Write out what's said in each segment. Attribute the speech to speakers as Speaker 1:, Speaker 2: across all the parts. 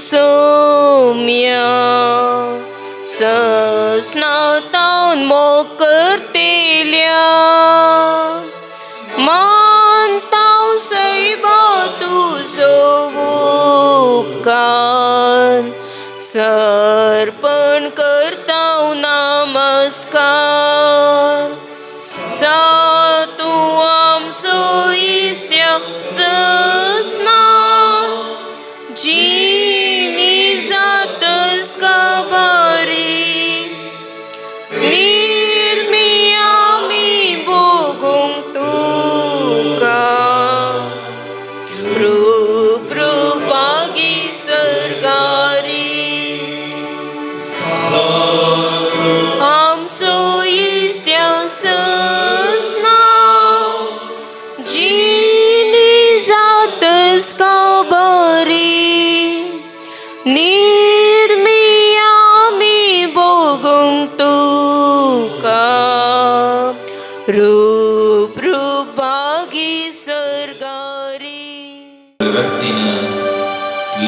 Speaker 1: sumia sasna taun mokertilia man tau say batu sovupkan sarpan kertau namaskar satu amso istya sasna jini zatas kabari nirmiyami bogong tuka rup rupagi sergari amso istya sasna jini zatas kabari nirmiyami bogong tuka रूप रूपागी सरगारी
Speaker 2: व्यक्तीनं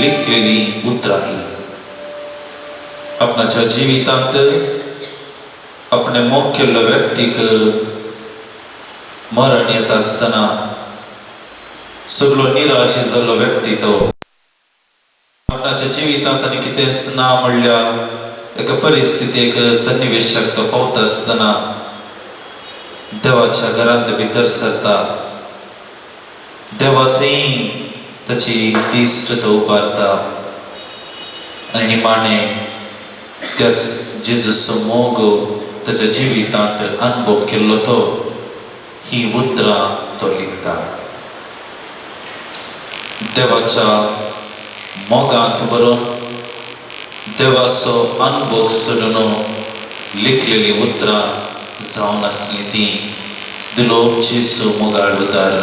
Speaker 2: लिखलेली उतरा ही आपणाच्या जिवितांत आपणे मुख्य व्यक्तीक मरण येत असताना सगळो निराश जाल्लो व्यक्ती तो आपणाच्या जिवितांत आनी कितेंच ना म्हणल्यार एका परिस्थितीक सन्निवेशाक तो पावता असताना देवाच्या घरांत भितर सरता देवा थंय ताची दिश्ट तो उबारता आनी निमाणे त्या जेजूचो मोग ताच्या जिवितांत अनुभव केल्लो तो ही उतरां तो लिखता देवाच्या मोगांत बरोवन देवाचो अनुभव सोडून लिखलेली उतरां जावन आसली ती दिलो जेजू मोगाळ उदार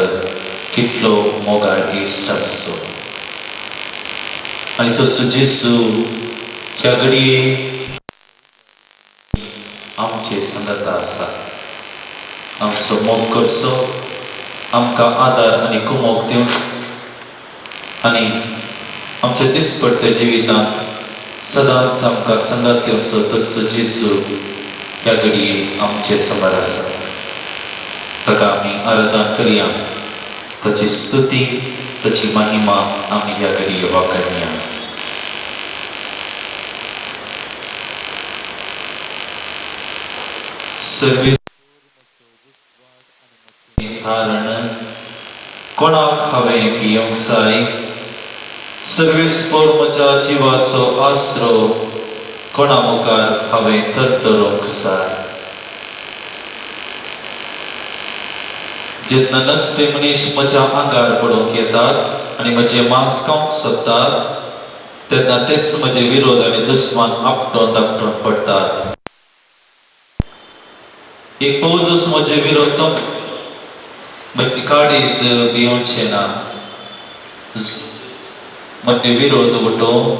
Speaker 2: कितलो मोगाळ इश्ट आमचो आनी तसो जेजू ह्या घडये आमचे संगत आसा आमचो मोग करचो आमकां आदार आनी कुमोग दिवंक आनी आमच्या दिसपट्ट्या जिवितांत सदांच आमकां संगत दिवचो तसो जेजू ह्या घडये आमचे समोर आसा ताका आमी आराधना करया ताची स्तुती ताची महिमा आमी ह्या घडये वाखणया सर्वे धारण कोणाक हांवें पियोंक जाय सर्वेस्पर म्हज्या जिवाचो आसरो कोणा मुखार हांवें तरतरोंक जाय जेन्ना नसते मनीस म्हज्या आंगार पडोवंक येतात आनी म्हजें मांस खावंक सोदतात तेन्ना तेच म्हजे विरोध आनी दुस्मान आपटोन दापटोन पडतात एक पोजूस म्हजे विरोध तो म्हजी काडीज भिवचे ना म्हजे विरोध उठोवन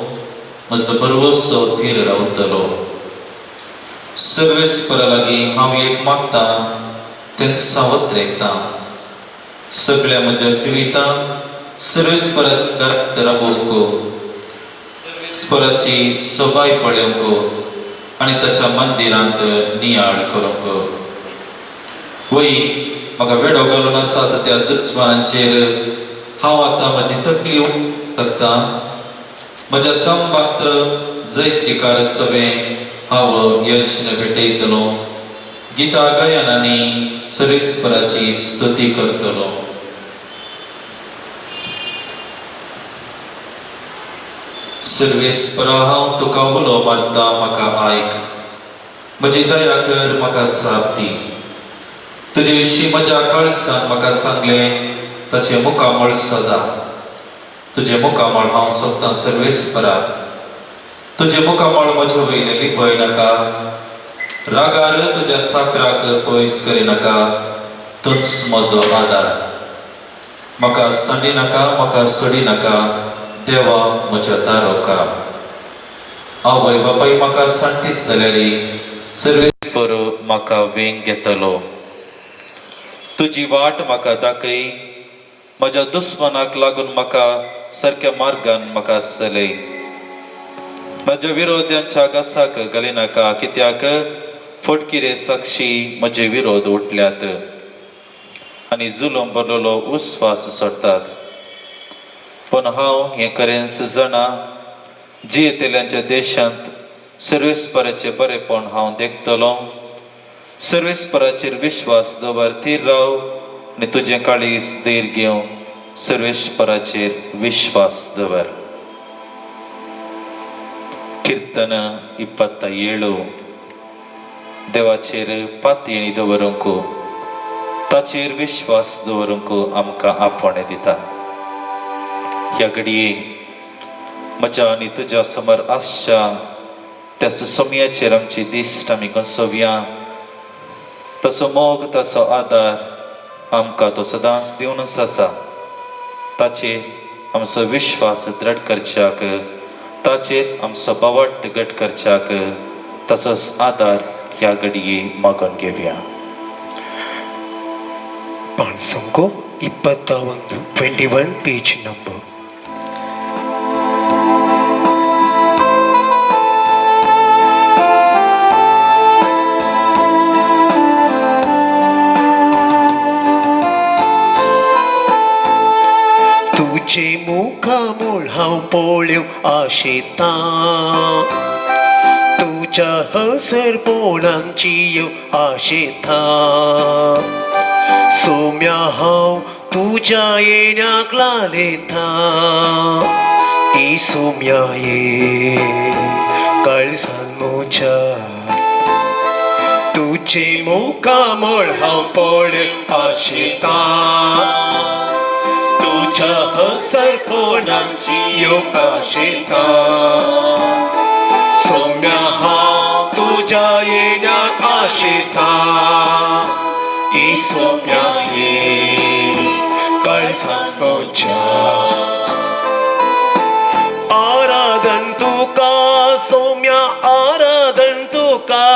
Speaker 2: म्हजो बरोसो थीर रावतलो सर्वेस्परा लागीं हांव एक मागतां तें सावत रेखतां सगळ्या म्हज्या जिवितांत सर्वेस्पराक राबोवंक सर्वेस्पराची सवाय पळोवंक आनी ताच्या मंदिरांत नियाळ करूंक वय म्हाका वेडो घालून आसात त्या दुश्मनांचेर हांव आतां म्हजी तकली करतां म्हज्या चंबात जैतिकार सवें हांव यज्ञ भेटयतलो गितां गायनांनी सर्वेस्पराची स्तुती करतलो सर्वेस्परा हांव तुका उलो मारता म्हाका आयक म्हजी दया कर म्हाका साथ दी तुजे विशीं म्हज्या काळजान म्हाका सांगलें ताचे मुखामळ सदां तुजे मुखामळ हांव सोदतां सर्वेस्परा तुजे मुखामळ म्हजे वयले लिपय नाका रागार तुज्या साकराक पयस करिनाका तूच म्हजो आदार म्हाका सांडी नाका म्हाका सोडी नाका देवा म्हज्या तारोका आवय बापाय म्हाका सांटीत जाल्यार सर्वेस्पर म्हाका वेंग घेतलो तुजी वाट म्हाका दाखय म्हज्या दुस्मनाक लागून म्हाका सारक्या मार्गान म्हाका चलय म्हज्या विरोध्यांच्या घासाक घाली नाका, कित्याक फटकिरे साक्षी म्हजे विरोध उठल्यात आनी जुलम भरलेलो उस्वास सोडटात. पण हांव हें खरेंच जाणा, जियेतेल्यांच्या देशांत सर्वेस्पराचें बरेपण हांव देखतलों. सर्वेस्पराचेर विश्वास दवर, थीर राव आनी तुजें काळीज धैर घेवन सर्वेस्पराचेर विश्वास दवर. कीर्तन 27. देवाचेर पातयेणी दवरूंक, ताचेर विश्वास दवरूंक आमकां आपणे दिता. ह्या घडये म्हज्या आनी तुज्या समोर आसच्या त्या सोम्याचेर आमची दिश्ट आमी घसोवया. तसो मोग, तसो आदार आमकां तो सदांच दिवनूच आसा. ताचेर आमचो विश्वास दृढ करच्याक, ताचेर आमचो बावट घट करच्याक, तसोच आदार ह्या घडये मागून घेवया.
Speaker 3: ಪಾಣ್ಸಂಕೋ 21 ಪೇಜ್ ನಂಬರ್. तुझे मुखामोळ हांव पळ्यो आशेता, तुझ्या हसरपणांची आशेता. सोम्या हांव तुझ्या येण्याक लालेता, ई सोम्या ये काळजान म्हज्या. तुझे मुखामोळ हांव पळ्यो आशेता, तुझ्या हसरपणांची आशेता. सोम्या हांव तुझ्या येण्याक आशेता, ई सोम्या ये काळजान म्हज्या. आराधन तुका सोम्या, आराधन तुका.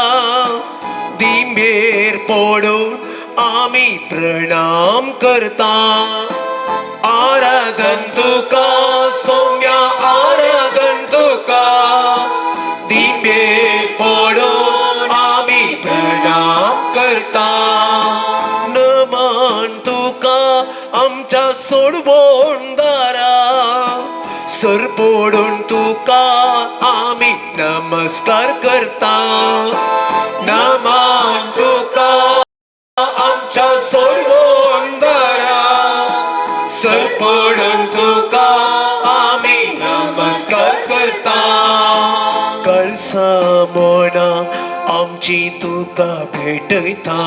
Speaker 3: दिंबेर पडून आमी प्रणाम करता. आराधन तुका सोम्या, आराधन तुका. दिंबेर पडून आमी प्रणाम करता. नमन तुका आमच्या सोडवणदारा, सर पडून तुका आमी नमस्कार करता. नमन तुका आमच्या सोडवणदारा, सर पडून तुका आमी नमस्कार करता. कळसा मोना आमची तुका भेटयता.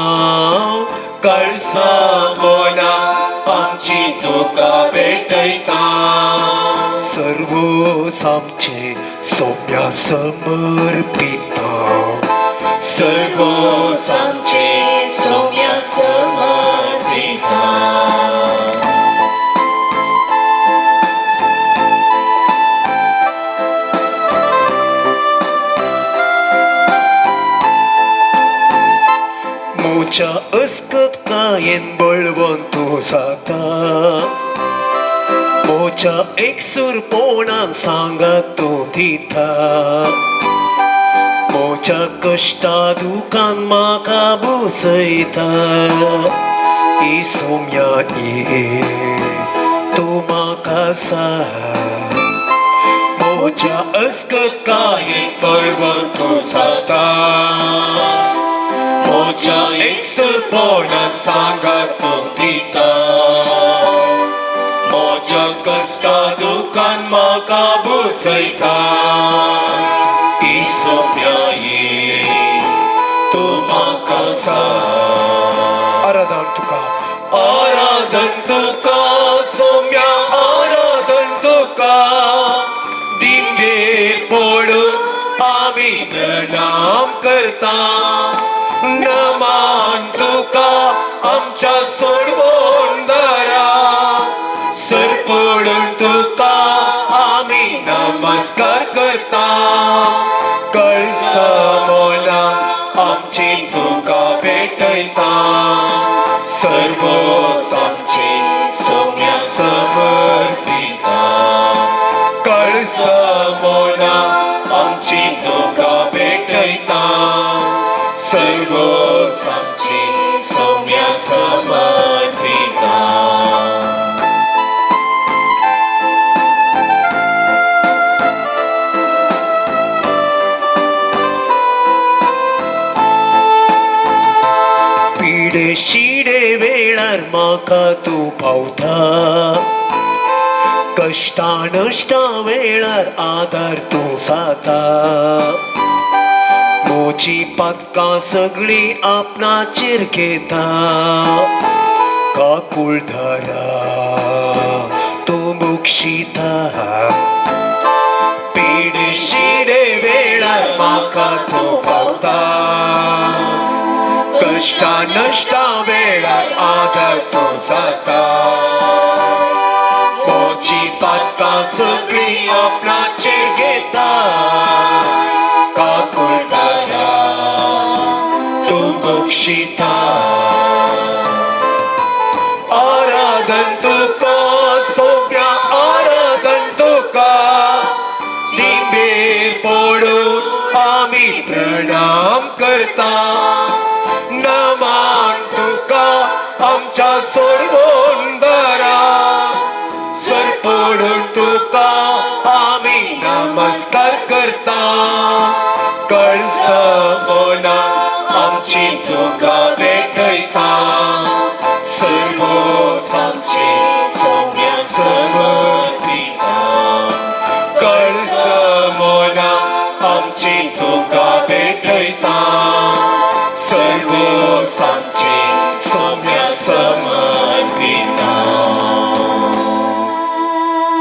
Speaker 3: कळसा मोना आमची तुका भेटयता. सर्वोस आमचे सोम्या समर्पिता. सर्वोस आमचे सोम्या समर्पिता. मोच्या अस्कत कायेन बळवून तूं जाता. मोच्या एकसुरपणान सांगात तूं दिता. मोच्या कश्टा दुखान म्हाका बसयता. ई सोम्या ये तूं म्हाका सांग. मोच्या अस्कत कायेन बळवून तूं जाता. मोच्या एकसुरपणान सांगात तूं दिता. मोच्या कश्टा दुखान म्हाका बसयता. ई सोम्या ये तूं म्हाका सांग. आराधन तुका, आराधन तुका सोम्या, आराधन तुका. दिंबेर पडून आमी प्रणाम करता. नमन तुका आमच्या सोडवणदारा, सर पडून तुका आमी नमस्कार करता. कळसा मोना आमची तुका भेटयता. सर्वोस आमचे सोम्या समर्पिता. कळसा मोना आमची
Speaker 2: सर्वोस आमचे सौम्या समर्पिता
Speaker 3: पिडे शिडे वेळार म्हाका तूं पावता कष्टा नश्टा वेळार आदार तूं जाता मोची पातकां सगळीं आपणाचेर घेता काकुळधारा तूं मुक्षिता पिडे शिडे वेळार म्हाका तूं पावता कष्टा नष्टा वेळार आदार तूं जाता मोची पातकां सगळीं आपणाचेर घेता काकुळधारा तूं मोक्षिता आराधन तुका सोप्या आराधन तुका सिंबेर पडून आमी प्रणाम करता नमान तुका आमच्या सोडवोंदरा सर पडून तुका आमी नमस्कार करता कळसा मोना आमची तुका भेटयता सर्वोस आमचे सौम्य समर्पिता कळसा मोना आमची तुका भेटयता सर्वोस आमचे सौम्य समर्पिता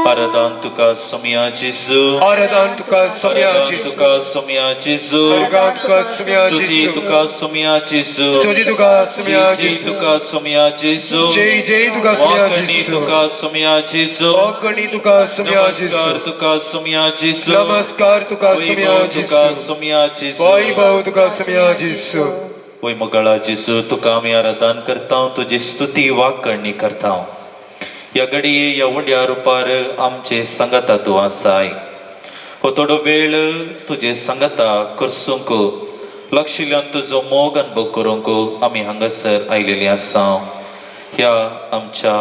Speaker 2: आराधन तुका सोम्या जेजू
Speaker 3: आराधन तुका सोम्या जेजू
Speaker 2: तुका सोम्या जेजू
Speaker 3: आराधन तुका सोम्या
Speaker 2: स्तुती
Speaker 3: जेजू
Speaker 2: तुका सोम्या जेजू
Speaker 3: स्तुती तुका सोम्या
Speaker 2: जय
Speaker 3: जेजू
Speaker 2: तुका सोम्या जेजू
Speaker 3: जय जय तुका सोम्या
Speaker 2: वाकणी
Speaker 3: जेजू
Speaker 2: तुका सोम्या जेजू
Speaker 3: वाकणी तुका सोम्या
Speaker 2: नमस्कार
Speaker 3: जेजू
Speaker 2: तुका सोम्या जेजू
Speaker 3: नमस्कार तुका सोम्या
Speaker 2: वैभव तुका
Speaker 3: जेजू
Speaker 2: सोम्या जेजू
Speaker 3: वैभव तुका सोम्या जेजू
Speaker 2: वै मोगळा जेजू तुका आमी आराधन करता तुजी स्तुती वाकणी करता ह्या घडये ह्या उंड्या रुपार आमचे संगता तूं आसाय हो थोडो वेळ तुजे संगता करसूंक लक्षिल्ल्यान तुजो मोग अनुभव करूंक आमी हांगासर आयलेली आसा ह्या आमच्या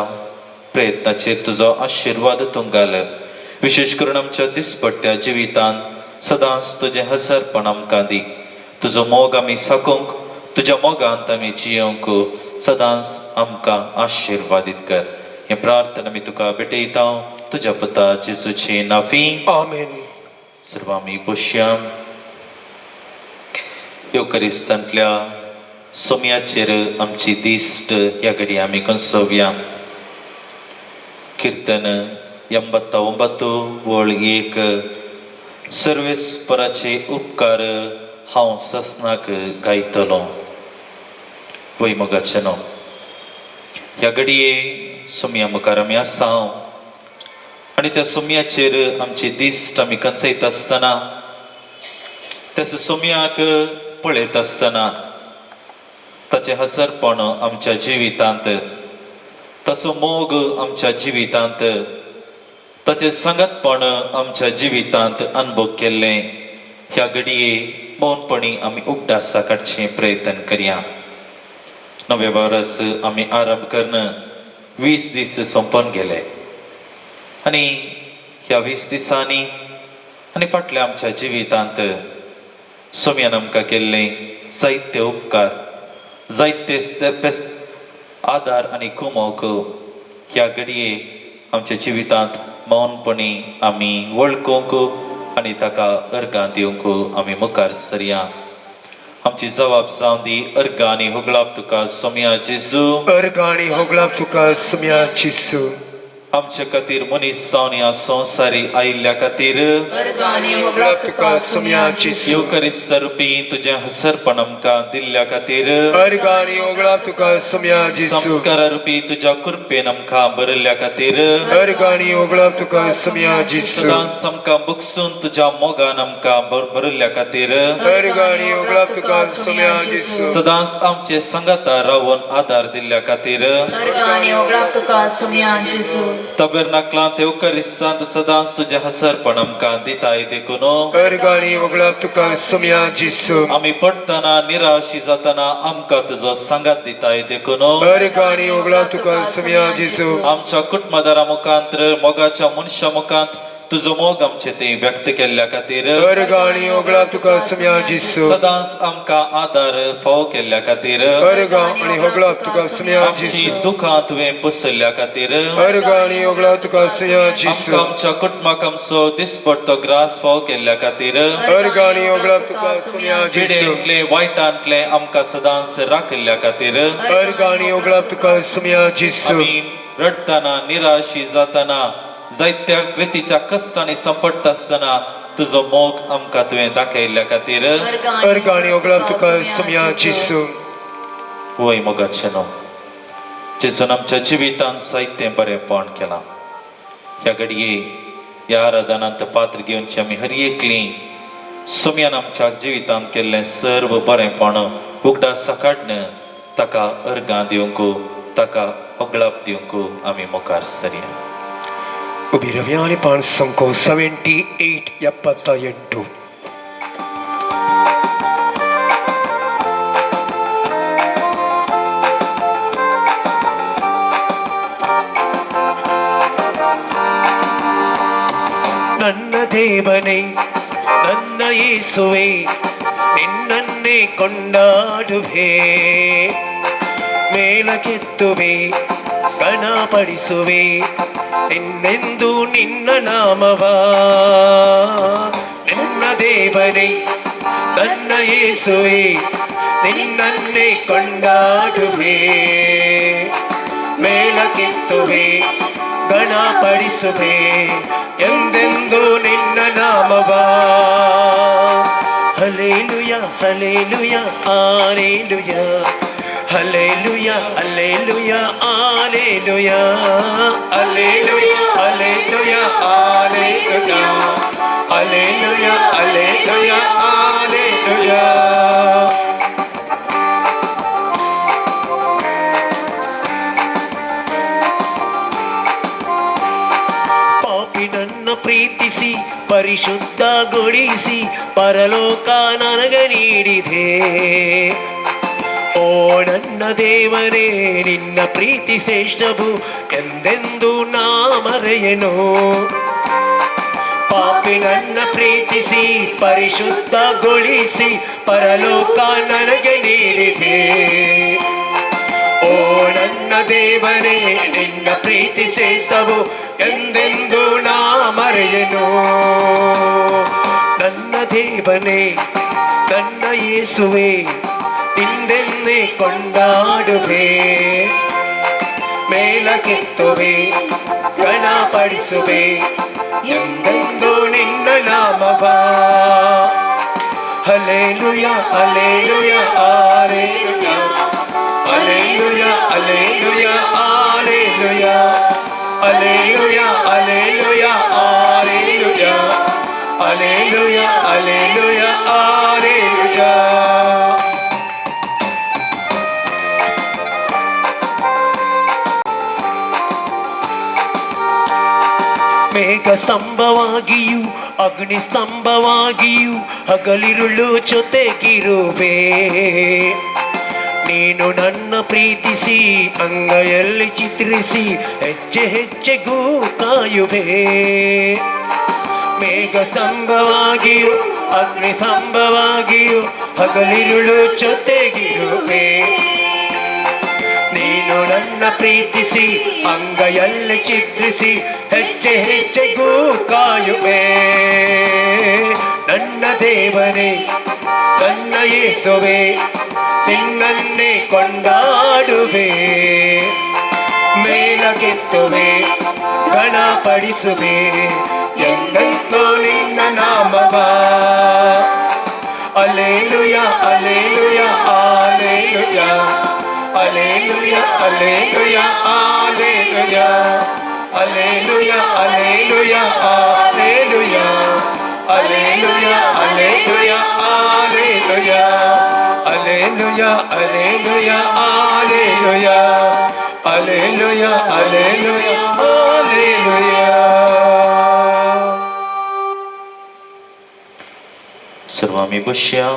Speaker 2: प्रयत्नाचेर तुजो आशिर्वाद तूं घाल विशेश करून आमच्या दिसपट्ट्या जिवितांत सदांच तुजें हसरपण आमकां दी तुजो मोग आमी साकूंक तुज्या मोगांत आमी जियोंक सदांच आमकां आशिर्वादीत कर हे प्रार्थना मी तुका भेटयता तुज्या पुता जेजूचे नांवी
Speaker 3: आमेन
Speaker 2: सर्व आमी बसया येवकरिस्तांतल्या सोम्याचेर आमची दिश्ट ह्या घडये आमी कंसोवया कीर्तन 89 वळ 1 सर्वेस्पराचे उपकार हांव ससनाक गायतलो वैमोगाचे न्हू ह्या घडये सोम्या मुखार आमी आसा आनी त्या सोम्याचेर आमची दिश्ट आमी कंचयत आसतना त्या सोम्याक पळयत आसतना ताचें हसरपण आमच्या जिवितांत ताचो मोग आमच्या जिवितांत ताचें संगतपण आमच्या जिवितांत अनुभव केल्लें ह्या घडये मौनपणी आमी उगडासा काडचें प्रयत्न करया नवे वर्स आमी आरंभ करन 20 दीस संपून गेले आनी ह्या 20 दिसांनी आनी फाटल्या आमच्या जिवितांत सोम्यान आमकां केल्ले जायते उपकार जायते आदार आनी कुमोक ह्या घडये आमच्या जिवितांत मौनपणी आमी वळखूंक आनी ताका अर्गां दिवंक आमी मुखार सरया आमची जबाब जावन दी अर्गां आनी होगळाप तुका सोम्या जेजू
Speaker 3: अर्गां आनी होगळाप तुका सोम्या जेजू
Speaker 2: आमचे खातीर मनीस जावन ह्या संवसारी आयिल्ल्या खातीर
Speaker 3: होगळाप तुका सोम्या जेजू
Speaker 2: येवकरिस्त रुपी तुजें हसरपण आमकां दिल्ल्या खातीर
Speaker 3: अर्गां आनी होगळाप तुका सोम्या जेजू
Speaker 2: संस्कारा रुपी तुज्या कृपेन आमकां बरयल्ल्या खातीर
Speaker 3: अर्गां आनी होगळाप तुका सोम्या जेजू
Speaker 2: सदांच आमकां बुकसून तुज्या मोगान आमकां बरयल्ल्या खातीर
Speaker 3: अर्गां आनी होगळाप तुका सोम्या जेजू
Speaker 2: सदांच आमचे संगता रावन आदार दिल्ल्या खातीर
Speaker 4: अर्गां आनी होगळाप तुका सोम्या जेजू
Speaker 2: तबेरनाकलांत येवकारिस्तांत सदांच तुझे हसरपण आमकां दिताय देखून
Speaker 3: अर्गाणी वगळाक तुका सुमया जिसू
Speaker 2: आमी पडटना निराशी जातना आमकां तुजो सांगात दिताय देखून
Speaker 3: अर्गाणी वगळाक तुका सुमया जिसू
Speaker 2: आमच्या कुटुंबदारा मुखांत मोगाच्या मनशा मुखांत तुजो मोग आमचे ते व्यक्त केल्ल्या खातीर
Speaker 3: अर्गाणी वगळाक तुका सुमया जिसू
Speaker 2: सदांच आमकां आदार फावो केल्ल्या खातीर
Speaker 3: अर्गा आणि वगळाक तुका सुमया
Speaker 2: आमची
Speaker 3: जिसू
Speaker 2: दुखां तुवें पुसल्ल्या खातीर
Speaker 3: अर्गाणी वगळाक तुका सुमया जिसू
Speaker 2: आमकां आमच्या कुटुंबाक आमचो दिसपडटो ग्रास फावो केल्ल्या खातीर
Speaker 3: अर्गाणी वगळाक तुका सुमया जिसू
Speaker 2: जिडेंतले वायटांतले आमकां सदांच राखल्ल्या खातीर
Speaker 3: अर्गाणी वगळाक तुका सुमया जिसू
Speaker 2: आमी रडटना निराशी जातना जायत्या रितीच्या कश्टांनी संपडटा आसतना तुजो मोग आमकां तुवें दाखयल्ल्या खातीर
Speaker 3: अर्गाणी वगळाक तुका सुमया जिसू
Speaker 2: वय मोगाचे न्हू जेजून आमच्या जिवितांत जायतें बरेंपण केलां ह्या घडये ह्या आराधनांत पात्र घेवनची आमी हर एकलीं सुमयान आमच्या जिवितांत केल्लें सर्व बरेंपण उगडासा काडन ताका अर्गां दिवंक ताका होगळाप दिवंक आमी मुखार सरया
Speaker 3: ಉಬಿರವ್ಯಾನಿ ಪಾನ್ ಸಂಕೋ 78 78 ನನ್ನ ದೇವನೇ ನನ್ನ ಯೇಸುವೆ ನಿನ್ನನ್ನೇ ಕೊಂಡಾಡುವೆ ಮೇಲಕ್ಕೆತ್ತುವೆ ಗಣಪಡಿಸುವೆ ನಿನ್ನೆಂದು ನಿನ್ನ ನಾಮವ ನನ್ನ ದೇವನೇ ನನ್ನ ಯೇಸುವೆ ನಿನ್ನನ್ನೇ ಕೊಂಡಾಡುವೆ ಮೇಲಕ್ಕೆತ್ತುವೆ ಗಣಪಡಿಸುವೆ ಎಂದೆಂದು ನಿನ್ನ ನಾಮವ ಹಲ್ಲೆಲೂಯ ಹಲ್ಲೆಲೂಯ ಹಲ್ಲೆಲೂಯ ಹಲ್ಲೆಲೂಯ ಹಲ್ಲೆಲೂಯ ಹಲ್ಲೆಲೂಯ ಹಲ್ಲೆಲೂಯ ಹಲ್ಲೆಲೂಯ ಹಲ್ಲೆಲೂಯ ಹಲ್ಲೆಲೂಯ ಹಲ್ಲೆಲೂಯ ಹಲ್ಲೆಲೂಯ ಪಾಪಿ ನನ್ನ ಪ್ರೀತಿಸಿ ಪರಿಶುದ್ಧಗೊಳಿಸಿ ಪರಲೋಕ ನನಗೆ ನೀಡಿದೆ ಓ ನನ್ನ ದೇವರೇ ನಿನ್ನ ಪ್ರೀತಿ ಶ್ರೇಷ್ಠವು ಎಂದೆಂದು ನಾ ಮರೆಯೆನು ಪಾಪಿ ನನ್ನ ಪ್ರೀತಿಸಿ ಪರಿಶುದ್ಧಗೊಳಿಸಿ ಪರಲೋಕ ನನಗೆ ನೀಡಿದೆ ಓ ನನ್ನ ದೇವರೇ ನಿನ್ನ ಪ್ರೀತಿ ಶ್ರೇಷ್ಠವು ಎಂದೆಂದು ನಾ ಮರೆಯೆನು ನನ್ನ ದೇವನೇ ನನ್ನ ಯೇಸುವೆ ನಿನ್ನೆನ್ನೇ ಕೊಂಡಾಡುವೆ ಮೇಲಕ್ಕೆತ್ತುವೆ ಗಣಪಡಿಸುವೆ ಎಂದೆಂದು ನಿನ್ನ ನಾಮವ ಹಲ್ಲೆಲೂಯ ಹಲ್ಲೆಲೂಯ ಹಲ್ಲೆಲೂಯ ಹಲ್ಲೆಲೂಯ ಹಲ್ಲೆಲೂಯ ಹಲ್ಲೆಲೂಯ ಹಲ್ಲೆಲೂಯ ಹಲ್ಲೆಲೂಯ ಹಲ್ಲೆಲೂಯ ಹಲ್ಲೆಲೂಯ ಹಲ್ಲೆಲೂಯ ಹಲ್ಲೆಲೂಯ ಮೇಘ ಸ್ತಂಭವಾಗಿಯೂ ಅಗ್ನಿ ಸ್ತಂಭವಾಗಿಯೂ ಹಗಲಿರುಳು ಜೊತೆಗಿರುವೆ ನೀನು ನನ್ನ ಪ್ರೀತಿಸಿ ಅಂಗೈಯಲ್ಲಿ ಚಿತ್ರಿಸಿ ಹೆಜ್ಜೆ ಹೆಜ್ಜೆಗೂ ಕಾಯುವೆ ಮೇಘ ಸ್ತಂಭವಾಗಿಯೂ ಅಗ್ನಿ ಸ್ತಂಭವಾಗಿಯೂ ಹಗಲಿರುಳು ಜೊತೆಗಿರುವೆ ನೀನು ನನ್ನ ಪ್ರೀತಿಸಿ ಅಂಗೈಯಲ್ಲಿ ಚಿತ್ರಿಸಿ ಹೆಜ್ಜೆ ಹೆಜ್ಜೆಗೂ ಕಾಯುವೆ ನನ್ನ ದೇವನೇ ನನ್ನ ಯೇಸುವೆ ನಿನ್ನನ್ನೇ ಕೊಂಡಾಡುವೆ ಮೇಲಕ್ಕೆತ್ತುವೆ ಗಣಪಡಿಸುವೆ ಎಂದೆಂದು ನಿನ್ನ ನಾಮವ ಹಲ್ಲೆಲೂಯ ಹಲ್ಲೆಲೂಯ ಹಲ್ಲೆಲೂಯ ಹಲ್ಲೆಲೂಯ ಹಲ್ಲೆಲೂಯ ಹಲ್ಲೆಲೂಯ ಹಲ್ಲೆಲೂಯ ಹಲ್ಲೆಲೂಯ ಹಲ್ಲೆಲೂಯ ಹಲ್ಲೆಲೂಯ ಹಲ್ಲೆಲೂಯ ಹಲ್ಲೆಲೂಯ ಹಲ್ಲೆಲೂಯ ಹಲ್ಲೆಲೂಯ ಹಲ್ಲೆಲೂಯ ಹಲ್ಲೆಲೂಯ ಹಲ್ಲೆಲೂಯ
Speaker 2: सो आमी बसया.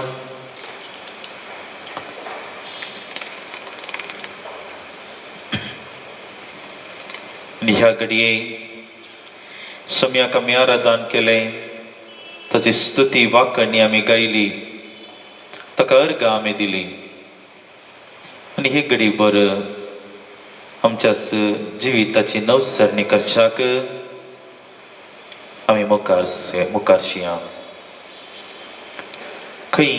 Speaker 2: आणि ह्या घडये सम्याक आमी आराधन केलें, ताची स्तुती वाकणी आमी गायली, ताका अर्गां आमी दिली. आनी ही घडी बर आमच्याच जिविताची नवसरणी करच्याक आमी मुखारशी या. खंय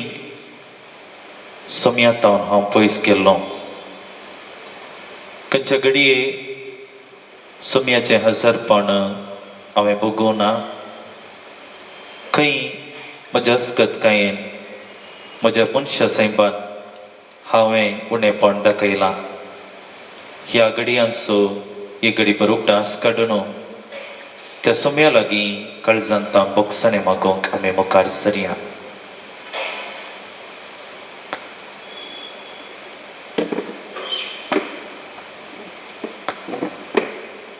Speaker 2: सोम्यातावन हांव पयस गेल्लो, खंयच्या घडये सोम्याचें हजरपण हांवें बगूं ना. खंय म्हज्या अस्कतकायेन, म्हज्या मनशासायबान हांवें उणेपण दाखयलां. ह्या घडयांचो ही घडी बर उगडास काडून त्या सोम्या लागीं काळजांतां बोगसाणें मागोवंक आमी मुखार सरया.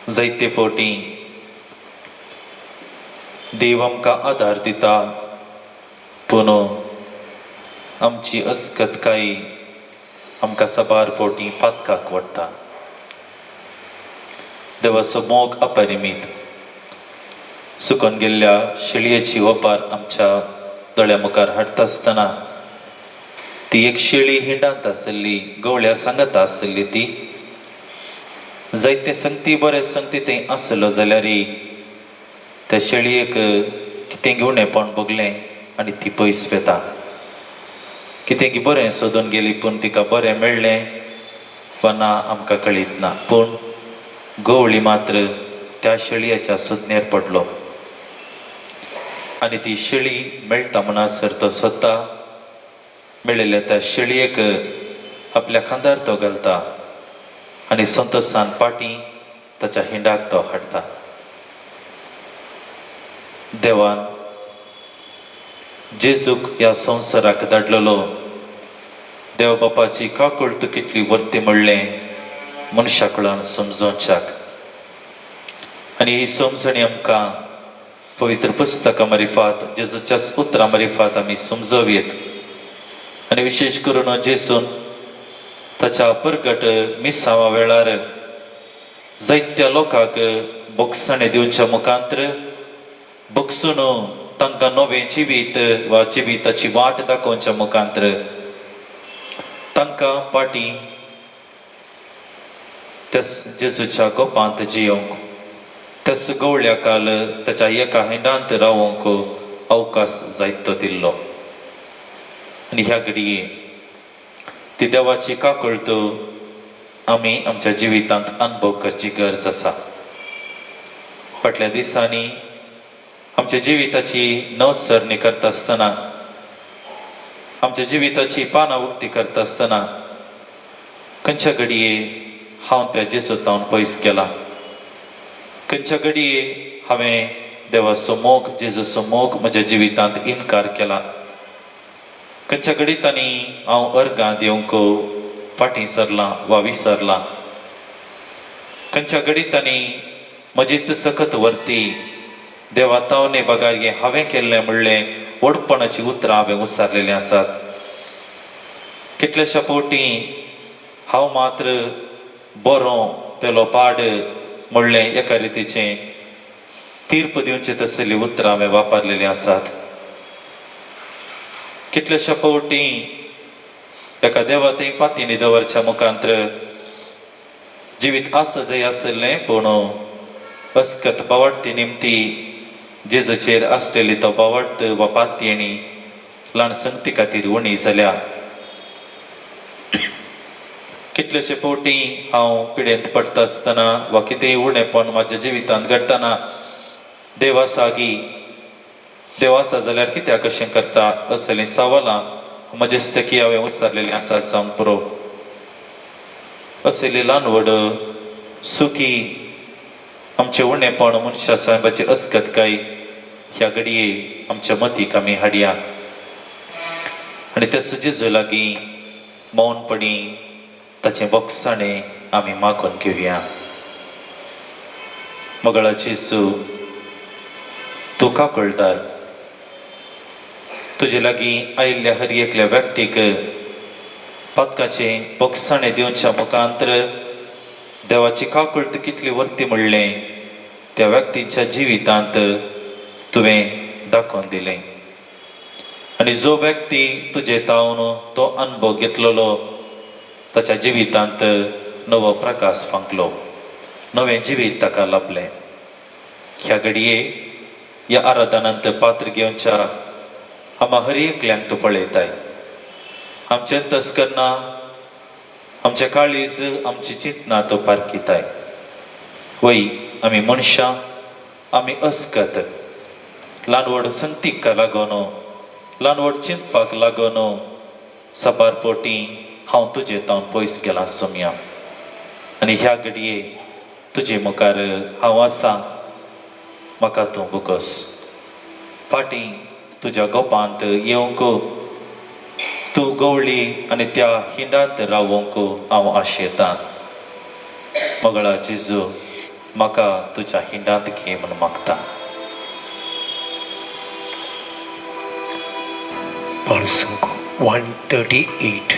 Speaker 2: जायते फावटी देव आमकां आदार दिता, पूण आमची अस्कतकाय आमकां साबार फावटी पातकाक वाडटा. देवाचो मोग अपरिमीत. सुकून गेल्ल्या शेळयेची ओपार आमच्या दोळ्या मुखार हाडटा आसतना ती एक शेळी हिंडांत आसली, गवळ्या सांगात आसली. ती जायते संगती बरे संगती थंय आसलो जाल्यार त्या शेळयेक कितें घेवणेपण बगलें आनी ती पयस वेता. कितें बरें सोदून गेली, पूण तिका बरें मेळ्ळें वा ना आमकां कळीत ना. पूण गवळी मात्र त्या शेळयेच्या सुज्ञेर पडलो आनी ती शेळी मेळटा म्हणसर तो सोदता. मेळिल्ल्या त्या शेळयेक आपल्या खांदार तो घालता आनी संतोशान पाटी ताच्या हिंडाक तो हाडटा. देवान जेजूक ह्या संवसाराक धाडलेलो. देव बापाची काकूळट कितली वर्ती म्हणलें मनशा कडल्यान समजोवच्याक. आनी ही समजणी आमकां पवित्र पुस्तका मारिफात, जेजूच्या उतरां मारिफात आमी समजोवयेत. आनी विशेश करून जेजून ताच्या परगट मिसावा वेळार जायत्या लोकांक बोगसाणें दिवच्या मुखांत्र बोगसून तांकां नवें जिवीत वा जिविताची वाट दाखोवच्या मुखांत्र तांकां पाटी त्या जेजूच्या गोपांत जियोंक, त्याच गवळ्या काल ताच्या एका हिंडांत रावोंक अवकाश जायतो दिल्लो. आनी ह्या घडये ती देवाची काकूळट आमी आमच्या जिवितांत अनुभव करची गरज आसा. फाटल्या दिसांनी आमच्या जिविताची नवसरणी करता आसतना, आमच्या जिविताची पानां उक्ती करता आसतना खंयच्या घडये हांव त्या जेजूतावन पयस गेलां. खंयच्या घडये हांवें देवाचो मोग, जेजूचो मोग म्हज्या जिवितांत इन्कार केला. खंयच्या घडीतांनी हांव अर्गां दिवंक फाटीं सरलां वा विसरलां. खंयच्या घडीतांनी म्हजी सखत वर्ती देवा तावने बगार हांवें केल्लें म्हणलें ओडपणाची उतरां हांवें उसारलेलीं आसात. कितलेशा फावटी हांव मात्र बरो पेलो पाड म्हणलें एका रितीचें तीर्प दिवचें तसली उतरां हांवें वापरलेलीं आसात. कितलेशा फावटी एका देवा थंय पातींनी दवरच्या मुखांत्र जिवीत आसा जंय आसलें, पूण अस्कत बावडती निमती जेजूचेर आसलेली तो बावड वा पातयेणी ल्हान संगती खातीर उणी जाल्या. कितलेशे फावटी हांव पिडेंत पडटा आसतना वा कितेंय उणेपण म्हाज्या जिवितांत घडटना देवा सागी देव आसा जाल्यार कित्याक कशें करता असलीं सवालां मजेस्तकी हांवें उसारलेलीं आसात जावन पुरो. असली ल्हान व्हड सुखी आमचें उणेपण मनशा साहेबाची अस्कतकाय ह्या घडये आमच्या मतीक आमी हाडया आनी त्या जेजू लागीं मौनपणी ताचें बोगसाणें आमी मागून घेवया. मोगळा जेजू, तूं काकूळटार, तुजे लागीं आयिल्ल्या हर एकल्या व्यक्तीक पदकाचे बक्षाणे दिवच्या मुखांतर देवाची काकुळट कितली वर्ती म्हणलें त्या व्यक्तीच्या जिवितांत तुवें दाखोवन दिलें आनी जो व्यक्ती तुजे तावन तो अनुभव घेतलेलो ताच्या जिवितांत नवो प्रकाश फांकलो, नवें जिवीत ताका लाभलें. ह्या घडये ह्या आराधनांत पात्र घेवच्या आम्हा हर एकल्यांक तूं पळयताय. आमचें अंतस्करणां, आमचें काळीज, आमची चिंतना तो पारखिताय. वय आमी मनशां, आमी अस्कत, ल्हान व्हड संतीक लागून, ल्हान व्हड चिंतपाक लागून सबारपोटी हांव तुजे तावन पयस गेलां सोम्या. आनी ह्या घडये तुजे मुखार हांव आसां, म्हाका तूं बुकोस. फाटीं तुज्या गोपांत येवंक तूं गवळी आनी त्या हिंडांत रावोंक हांव आशेतां. मगळा जेजू, म्हाका तुज्या हिंडांत घे म्हूण मागता.
Speaker 3: Parsongo 138.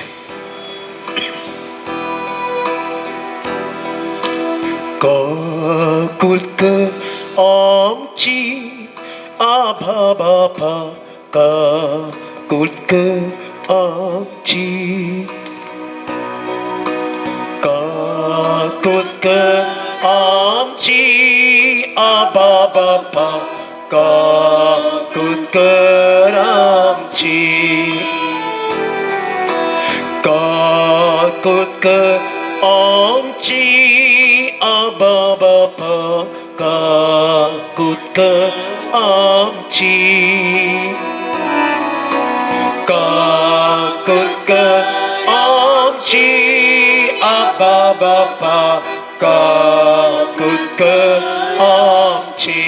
Speaker 3: काकुळट आमची आभा बापा, काकुळट आमची, काकुळट आमची आभा बापा, काकुळट आमची, काकुळट आमची आबा बापा, काकुळट आमची, काकुळट आमची आबा बापा, काकुळट आमची.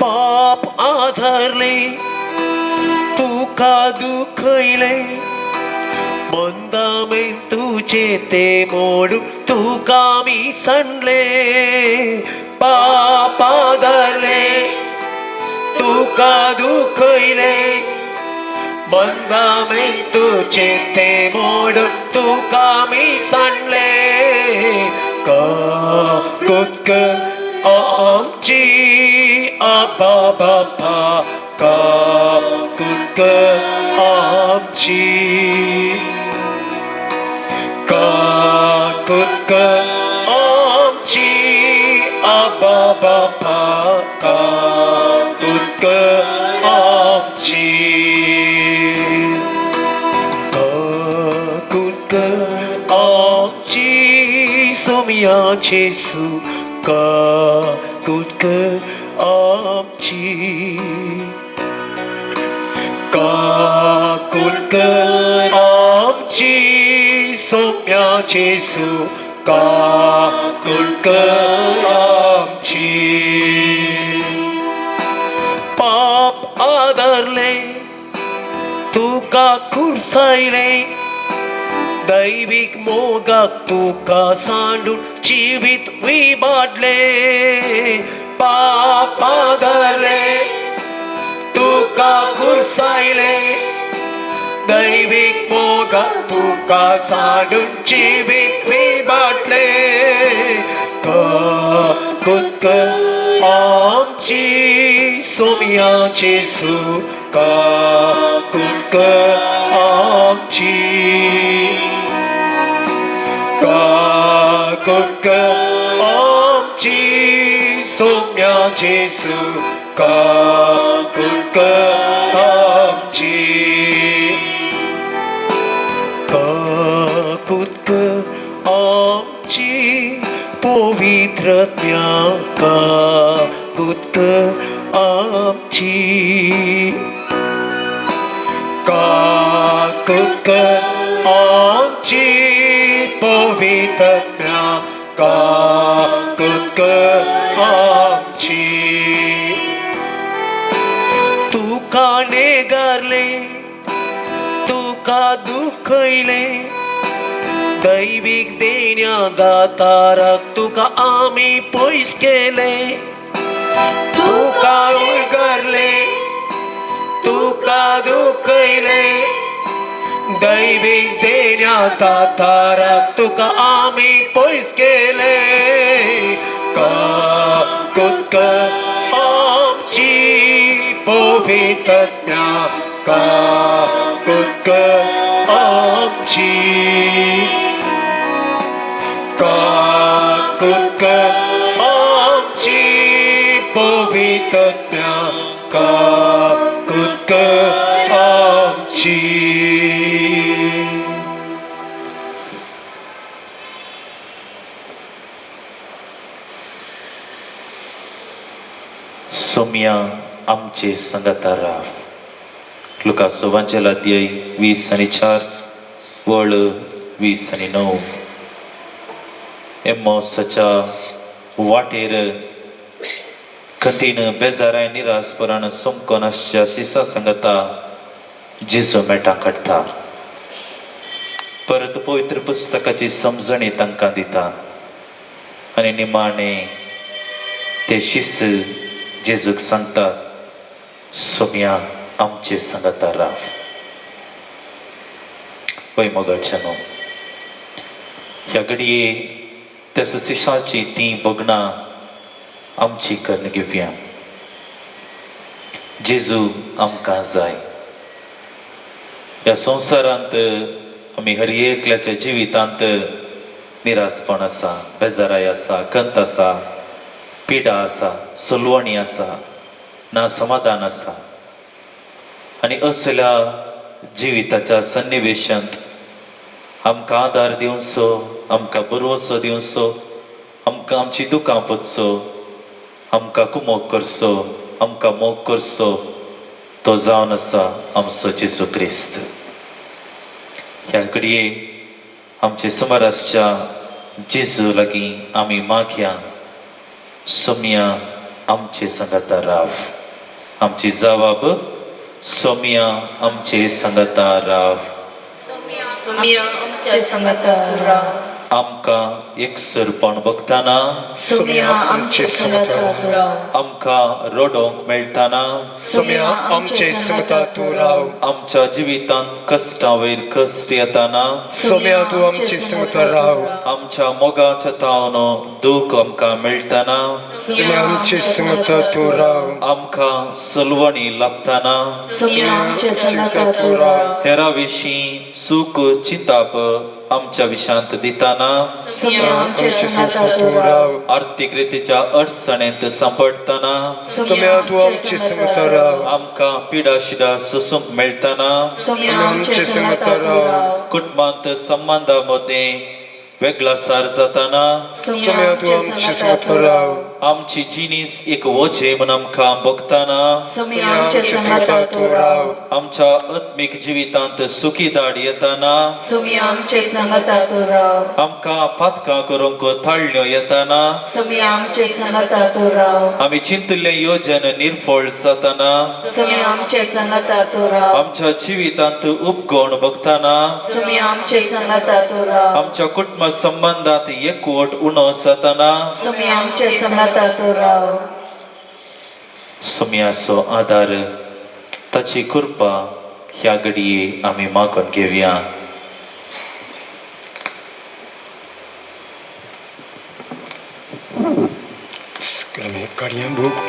Speaker 3: पाप आधारले, तुका दुखयले, मंदामे तुझे ते मोडू तुका मी सांडले. पाप आधारले, तुका दुखयले, मंदामे तुझे ते मोडू तुका मी सांडले. काकुळट आमची आबा बापा, काकुळट आमची, काकुळट आमची आबा बापा, काकुळट आमची, काकुळट आमची सोम्या जेजू, काकुळट आमची, काकुळट आमची सोम्या जेजू, काकुळट आमची. पाप आधारले, तुका खुरसायले, दैविक मोगाक तुका सांडून जिवीत विबाडले. पाप आधारले, तुका खुरसायले, दैविक मोगाक तुका सांडून जिवीत विबाडले. काकुळट आमची सोम्या जेजू, काकुळट आमची, काकुळट आमची सोम्या जेजू, काकुळट आमची, काकुळट आमची पवित्रज्ञा, काकुळट आमची, काकुळट आमची पवित्रज्ञा, काकुळट आमची. तुका नेगारले, तुका दुखयले, दैविक देण्या दाताराक तुका आमी पयस केले. तुका उलगरले, तुका दुखयले दैवीक देण्यात ताराक तुका आमी पयस केले काकुत आमची पवित्रज्ञा काकुत आमची काकुत आमची पवित्रज्ञा काकुत आमची
Speaker 2: सोम्या आमचे संगता राव. लुका सोवांचेल अध्याय 20:4 वळ 20:9. एम्मोसाच्या वाटेर कठीण बेजाराय निरासपरान सोमकोन आसच्या शिसा सांगता जेजू मेटा काडटा. परत पवित्र पुस्तकाची समजणी तांकां दिता आनी निमाणे ते शिस जेजूक सांगता सोम्या आमचे सांगता राव. पळय मोगाच्यानो, ह्या घडये त्या शिसाची ती बगना आमची कर्ण घेवया. जेजू आमकां जाय. ह्या संवसारांत आमी हर एकल्याच्या जिवितांत निरासपण आसा, बेजाराय आसा, कंत आसा, पिडा आसा, सुलवणी आसा, ना समाधान आसा. आनी असल्या जिविताच्या सन्निवेशांत आमकां आदार दिवचो, आमकां बरोवसो दिवचो, आमकां आमची दुखां पचो, आमकां कुमोग करचो, आमकां मोग करचो, तो जावन आसा आमचो जेजू क्रिस्त. ह्या घडये आमचे समरसच्या जेजू लागीं आमी मागया सोम्या आमचे संगता राव. आमची जबाब सोम्या आमचे संगता राव.
Speaker 1: सोम्या आमच्या संगता राव.
Speaker 2: आमकां एकसरपण बघताना
Speaker 3: सोम्या आमचे संगता
Speaker 1: राव.
Speaker 2: आमकां रडोंक मेळटाना
Speaker 3: सोम्या आमचे संगता तूं राव.
Speaker 2: आमच्या जिवितांत कश्टां वयर कश्ट येताना
Speaker 3: सोम्या तूं आमचे संगता राव.
Speaker 2: आमच्या मोगाच्या तावनो दूख आमकां मेळटाना
Speaker 3: सोम्या आमचे संगता तूं राव.
Speaker 2: आमकां सुलवणी लागताना
Speaker 1: सोम्या आमच्या संगता राव.
Speaker 2: हेरा विशीं सूख चिंताप आमच्या विशांत दिताना
Speaker 1: सोम्या आमच्या संगता
Speaker 3: तूं राव.
Speaker 2: आर्थीक रितीच्या अडचणेंत सांपडताना
Speaker 3: सोम्या तूं आमचे संगता राव.
Speaker 2: आमकां पिडा शिडा सोसूंक मेळटाना
Speaker 1: सोम्या आमच्या संगता राव.
Speaker 2: कुटुंबांत संबंधा मदें वेगळासार जाताना
Speaker 3: सोम्या तूं आमचे संगता राव.
Speaker 2: आमची जिनीस एक वोझे म्हूण आमकां बगताना
Speaker 1: सोम्या आमच्या संगता राव.
Speaker 2: आमच्या आत्मीक जिवितांत सुखी दाड येताना
Speaker 1: सोम्या आमच्या संगता राव.
Speaker 2: आमकां पातकां करूंक थाळण्यो येताना
Speaker 1: सोम्या आमच्या संगता राव.
Speaker 2: आमी चिंतिल्ले योजन निर्फळ जाताना
Speaker 1: सोम्या आमच्या संगता राव.
Speaker 2: आमच्या जिवितांत उपगोण बगताना
Speaker 1: सोम्या आमच्या संगता राव.
Speaker 2: आमच्या कुटुंब संबंधांत एकवट उणो जाताना
Speaker 1: सोम्या आमच्या संगता राव.
Speaker 2: सोम्याचो आदार ताची कृपा ह्या घडये आमी मागून घेवया.
Speaker 3: ಕಡಿಯಂ ಬುಕ್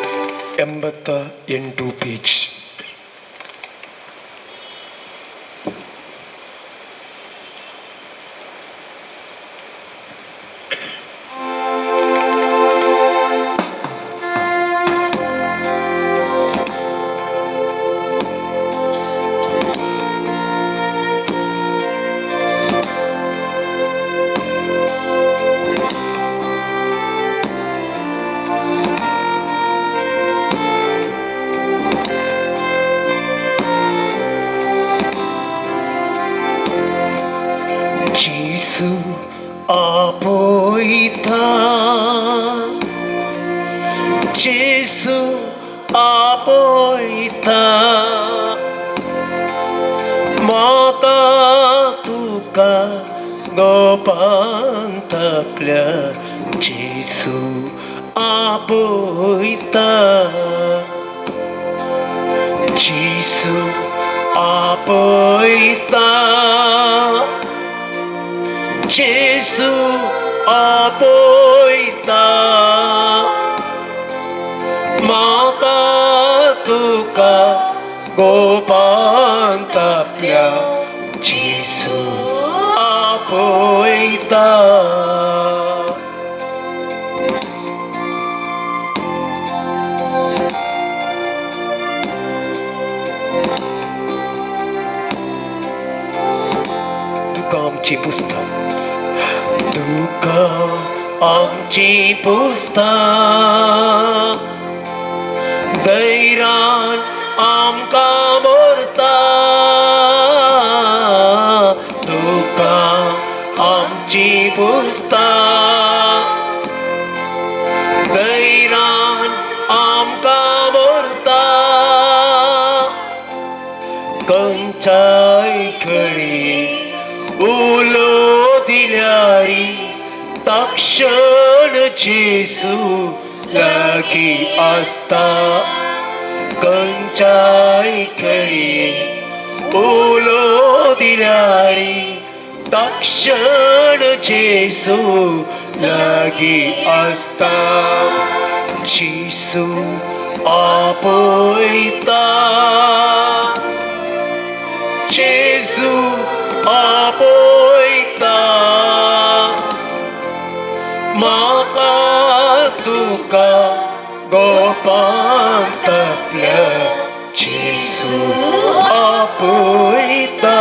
Speaker 3: 88 ಪೇಜ್. आपोयता जेसू आपोयता म्हाका तुका गोपांत आपल्या जेसू आपोयता जिसू आपयता जिसू आपयता म्हाका तुका गोपांत आपल्या जिसू आपयता तुका आमची पुस्तक तुका आमची पुस्तक धैर्यान आमकां व्हरता तुका आमची पुस्तक धैर्यान आमकां व्हरता खंयच्याय खडी उलो दिल्यारी तक्षण जेसू लागीं आसता खंयच्याय खडी उलो दिल्यारी तक्षण जेसू लागीं आसता जेसू आपयता जेसू आपयता म्हाका तुका गोपांत आपल्या जेसू आपयता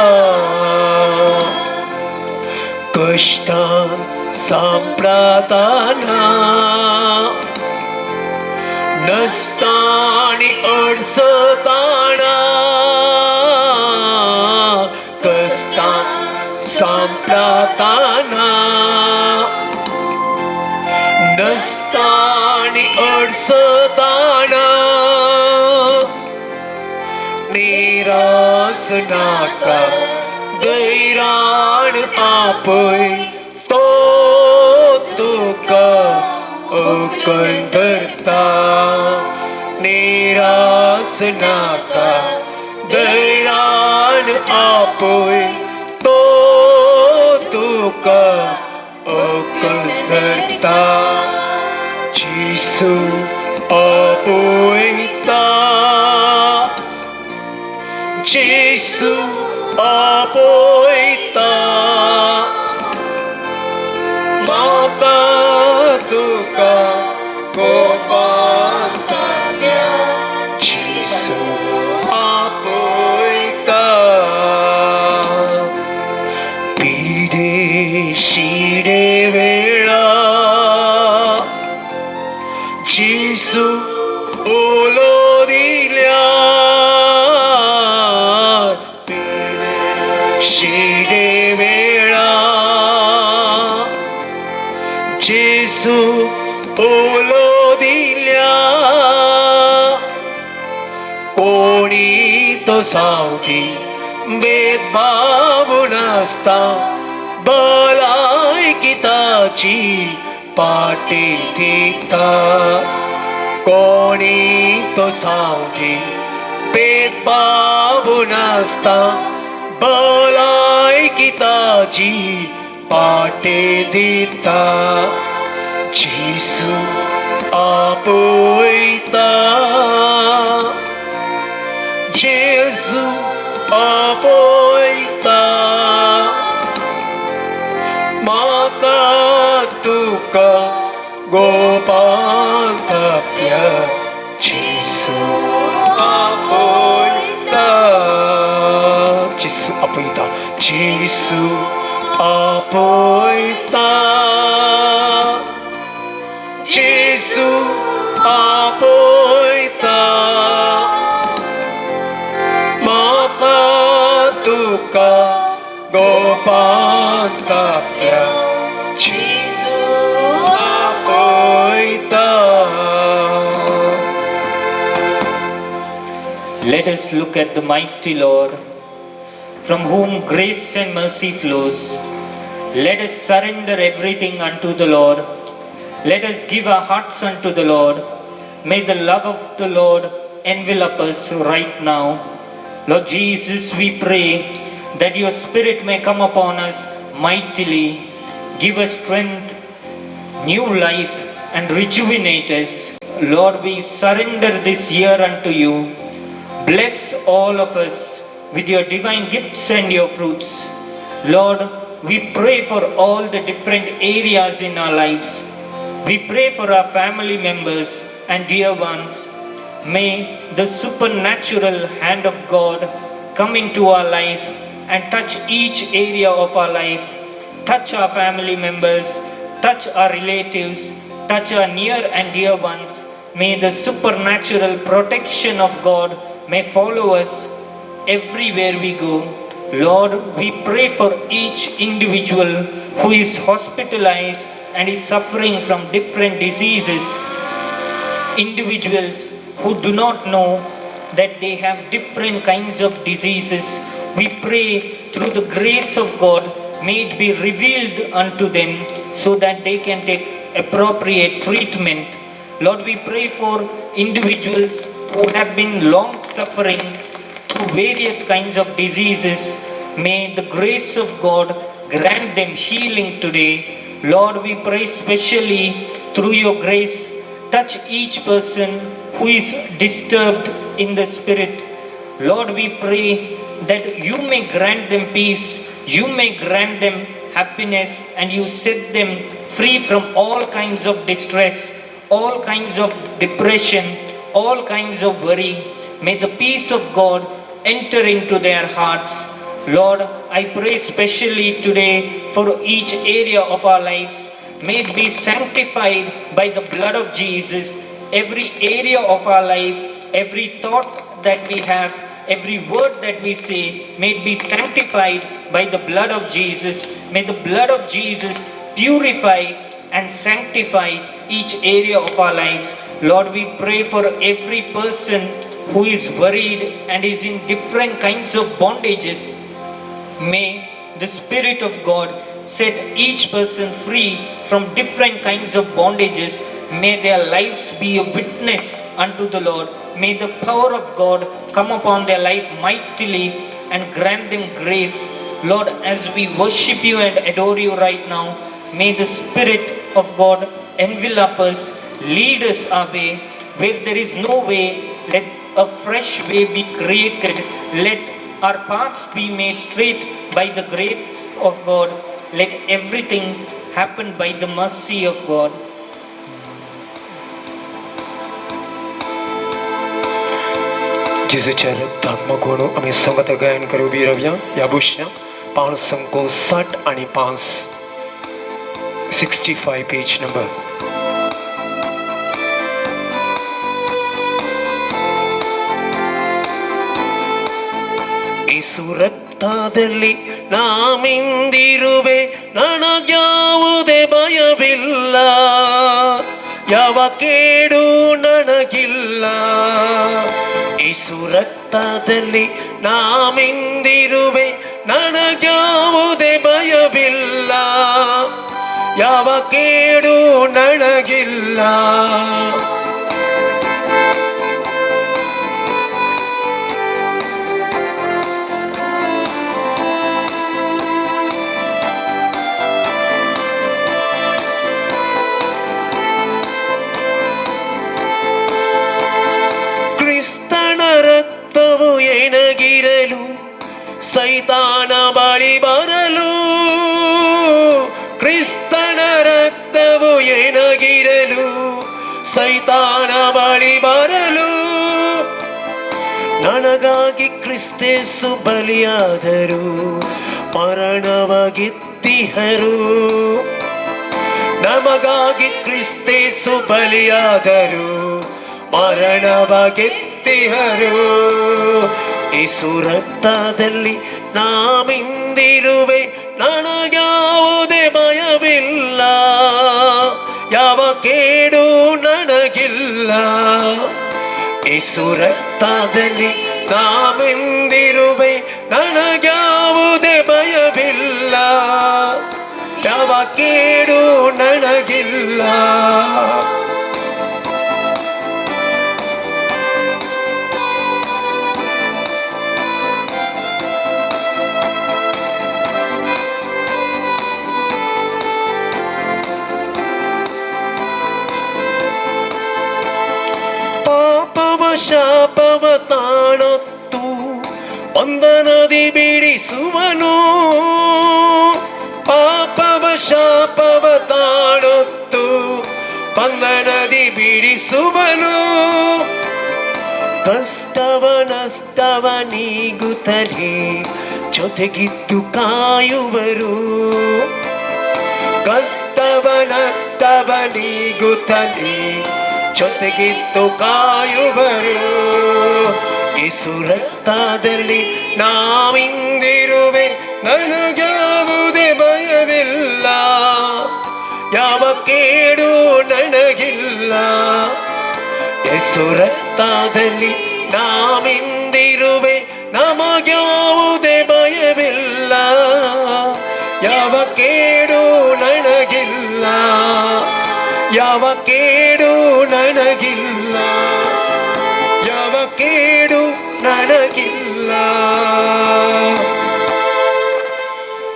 Speaker 3: कश्टान सांप्रताना नसतानी अडसताना कश्टान सांप्रताना नसतानी अडसताना निराश नाका धैर्यान आपय तो तुका ओकण धरता निराश नाका धैर्यान आपय तो तुका ओकण धरता जेसू आपयता जेसू आपयता म्हाका तुका गोपांत आपल्या जेसू आपयता पिडे शिडे वेळा जेसू ओलो दिल्या शिडे वेळा जेसू ओलो दिल्या कोणी तो सावटी भेदभाव नासता भलायकी ताची पाटी दिता कोणी तो सावटी भेदभाव नासता भलायकी ताची पाटी दिता जेसू आपयता जेसू आपयता म्हाका तुका गोपांत आपल्या जेसू आपयता जेसू आपयता जेसू आपयता जेसू आपयता म्हाका तुका गोपांत आपल्या जेसू आपयता.
Speaker 4: Let us look at the mighty Lord, from whom grace and mercy flows. Let us surrender everything unto the Lord. Let us give our hearts unto the Lord. May the love of the Lord envelop us right now. Lord Jesus, we pray that your Spirit may come upon us mightily, give us strength, new life, and rejuvenate us. Lord, we surrender this year unto you. Bless all of us with your divine gifts and your fruits. Lord, we pray for all the different areas in our lives. We pray for our family members and dear ones. May the supernatural hand of God come into our life and touch each area of our life. Touch our family members, touch our relatives, touch our near and dear ones. May the supernatural protection of God may follow us everywhere we go. Lord, we pray for each individual who is hospitalized and is suffering from different diseases. Individuals who do not know that they have different kinds of diseases. We pray through the grace of God, may it be revealed unto them so that they can take appropriate treatment. Lord, we pray for individuals who have been long suffering through various kinds of diseases. May the grace of God grant them healing today. Lord, we pray specially through your grace, touch each person who is disturbed in the spirit. Lord, we pray that you may grant them peace, you may grant them happiness, and you set them free from all kinds of distress, all kinds of depression, all kinds of worry. May the peace of God enter into their hearts. Lord, I pray specially today for each area of our lives. May it be sanctified by the blood of Jesus. Every area of our life, every thought that we have, every word that we say, may it be sanctified by the blood of Jesus. May the blood of Jesus purify and sanctify each area of our lives. Lord, we pray for every person who is worried and is in different kinds of bondages. May the Spirit of God set each person free from different kinds of bondages. May their lives be a witness unto the Lord. May the power of God come upon their life mightily and grant them grace. Lord, as we worship you and adore you right now, may the Spirit of God envelop us, lead us our way. Where there is no way, let a fresh way be created. Let our paths be made straight by the grace of God. Let everything happen by the mercy of God.
Speaker 3: જેસે ચાર તાકમાં ઘોડો અમે સંગત ગાયન કર્યું બીરવ્યા યાબુશ્યા 560 आणि 565 page number. ಯೇಸು ರಕ್ತದಲ್ಲಿ ನಾಮಿಂದಿರುವೆ, ನನಗ್ಯಾವುದೇ ಭಯವಿಲ್ಲ, ಯಾವ ಕೇಡು ನನಗಿಲ್ಲ. ಯೇಸು ರಕ್ತದಲ್ಲಿ ನಾಮಿಂದಿರುವೆ, ನನಗ್ಯಾವುದೇ ಭಯವಿಲ್ಲ, ಯಾವ ಕೇಡು ನನಗಿಲ್ಲ. ಏನಾಗಿರಲು ಸೈತಾನ ಬಳಿ ಬರಲು, ಕ್ರಿಸ್ತನ ರಕ್ತವು ಏನಾಗಿರಲು ಸೈತಾನ ಬಳಿ ಬರಲು. ನನಗಾಗಿ ಕ್ರಿಸ್ತೇಸು ಬಲಿಯಾದರು, ಮರಣವಾಗಿತ್ತಿಹರು. ನಮಗಾಗಿ ಕ್ರಿಸ್ತೇಸು ಬಲಿಯಾದರು, ಮರಣವಾಗಿತ್ತಿಹರು. ಯೇಸು ರಕ್ತದಲ್ಲಿ ನಾಮಿಂದಿರುವೆ, ನನಗ್ಯಾವುದೇ ಭಯವಿಲ್ಲ, ಯಾವ ಕೇಡು ನನಗಿಲ್ಲ. ಯೇಸು ರಕ್ತದಲ್ಲಿ ನಾಮಿಂದಿರುವೆ, ನನಗ್ಯಾವುದೇ ಭಯವಿಲ್ಲ, ಯಾವ ಕೇಡು ನನಗಿಲ್ಲ. ಬಿಡಿಸುವನು, ಪಾಪವ ಶಾಪವ ತಾಳೊತ್ತು ಬಂಧನದಿ ಬಿಡಿಸುವನು. ಕಷ್ಟವ ನಷ್ಟವ ನೀಗುತ್ತಲೇ ಜೊತೆಗಿದ್ದು ಕಾಯುವರು. ಕಷ್ಟವ ನಷ್ಟವ ನೀಗುತ್ತಲೇ ಜೊತೆಗಿದ್ದು ಕಾಯುವರು. ಯೇಸು ರಕ್ತದಲ್ಲಿ ನಾವಿಂದಿರುವೆ, ನನಗ್ಯಾವುದೇ ಭಯವಿಲ್ಲ, ಯಾವ ಕೇಡು ನನಗಿಲ್ಲ. ಯೇಸು ರಕ್ತದಲ್ಲಿ ನಾವಿಂದಿರುವೆ, ನಮಗ್ಯಾವುದೇ ಭಯವಿಲ್ಲ, ಯಾವ ಕೇಡು ನನಗಿಲ್ಲ, ಯಾವ ಕೇಡು ನನಗಿಲ್ಲ, ಯಾವ ಕೇಡು ನನಗಿಲ್ಲ.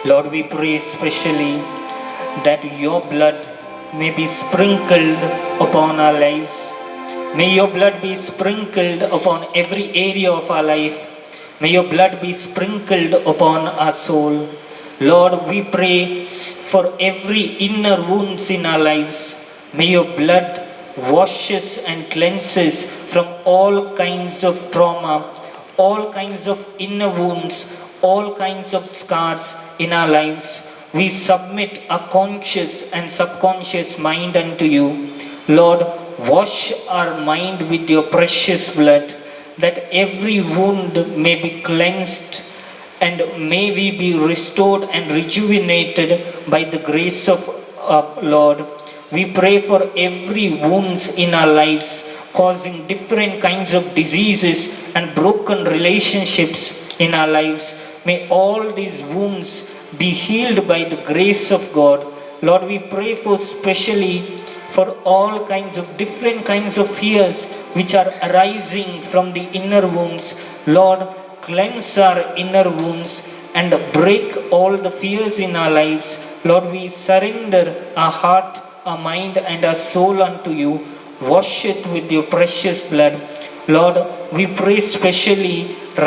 Speaker 4: Lord, we pray especially that your blood may be sprinkled upon our lives. May your blood be sprinkled upon every area of our life. May your blood be sprinkled upon our soul. Lord, we pray for every inner wounds in our lives. May your blood washes and cleanses from all kinds of trauma, all kinds of inner wounds, all kinds of scars in our lives. We submit our conscious and subconscious mind unto you. Lord, wash our mind with your precious blood, that every wound may be cleansed, and may we be restored and rejuvenated by the grace of our Lord. We pray for every wounds in our lives, causing different kinds of diseases and broken relationships in our lives. May all these wounds be healed by the grace of God. Lord, we pray for specially for all kinds of different kinds of fears which are arising from the inner wounds. Lord, cleanse our inner wounds and break all the fears in our lives. Lord, we surrender our heart, our mind and our soul unto you. Wash it with your precious blood. Lord, we pray specially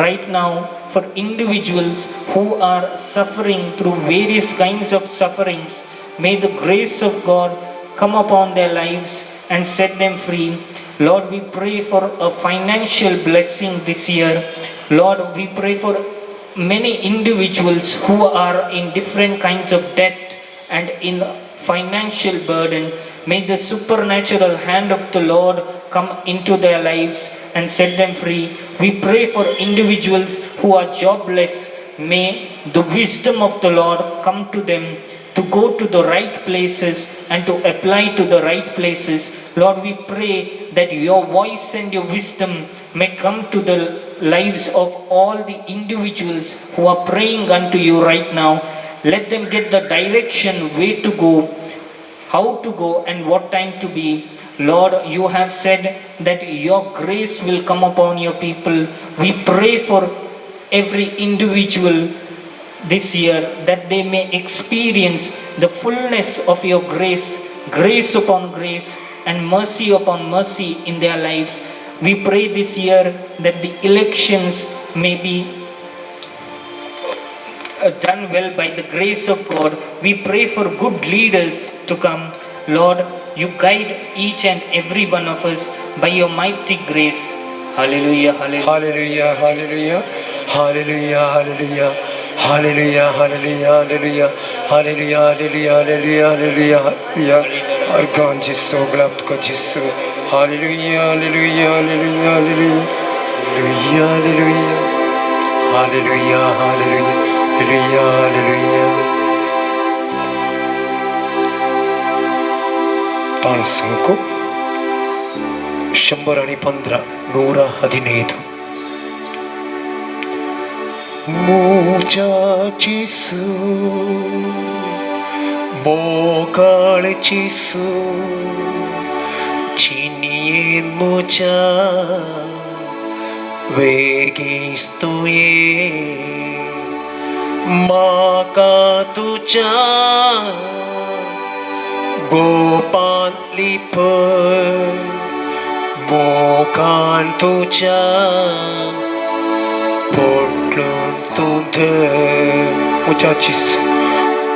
Speaker 4: right now for individuals who are suffering through various kinds of sufferings. May the grace of God come upon their lives and set them free. Lord, we pray for a financial blessing this year. Lord, we pray for many individuals who are in different kinds of debt and in financial burden. May the supernatural hand of the Lord come into their lives and set them free. We pray for individuals who are jobless. May the wisdom of the Lord come to them to go to the right places and to apply to the right places. Lord, we pray that your voice and your wisdom may come to the lives of all the individuals who are praying unto you right now. Let them get the direction where to go, how to go and what time to be. Lord, you have said that your grace will come upon your people. We pray for every individual this year that they may experience the fullness of your grace, grace upon grace and mercy upon mercy in their lives. We pray this year that the elections may be done well by the grace of God. We pray for good leaders to come. Lord, you guide each and every one of us by your mighty grace. Hallelujah, hallelujah.
Speaker 3: Hallelujah, hallelujah, hallelujah, hallelujah, hallelujah, hallelujah, hallelujah, hallelujah, hallelujah, hallelujah, hallelujah. Our God is so glad to Jesus. Hallelujah, hallelujah, hallelujah, hallelujah, hallelujah, hallelujah, hallelujah, hallelujah, hallelujah. पान संको 115 115 Muchachisu Bokalchisu Chinien mucha Vegistuye Makatucha Gopan liper Mokan tucha Portlun muchachos,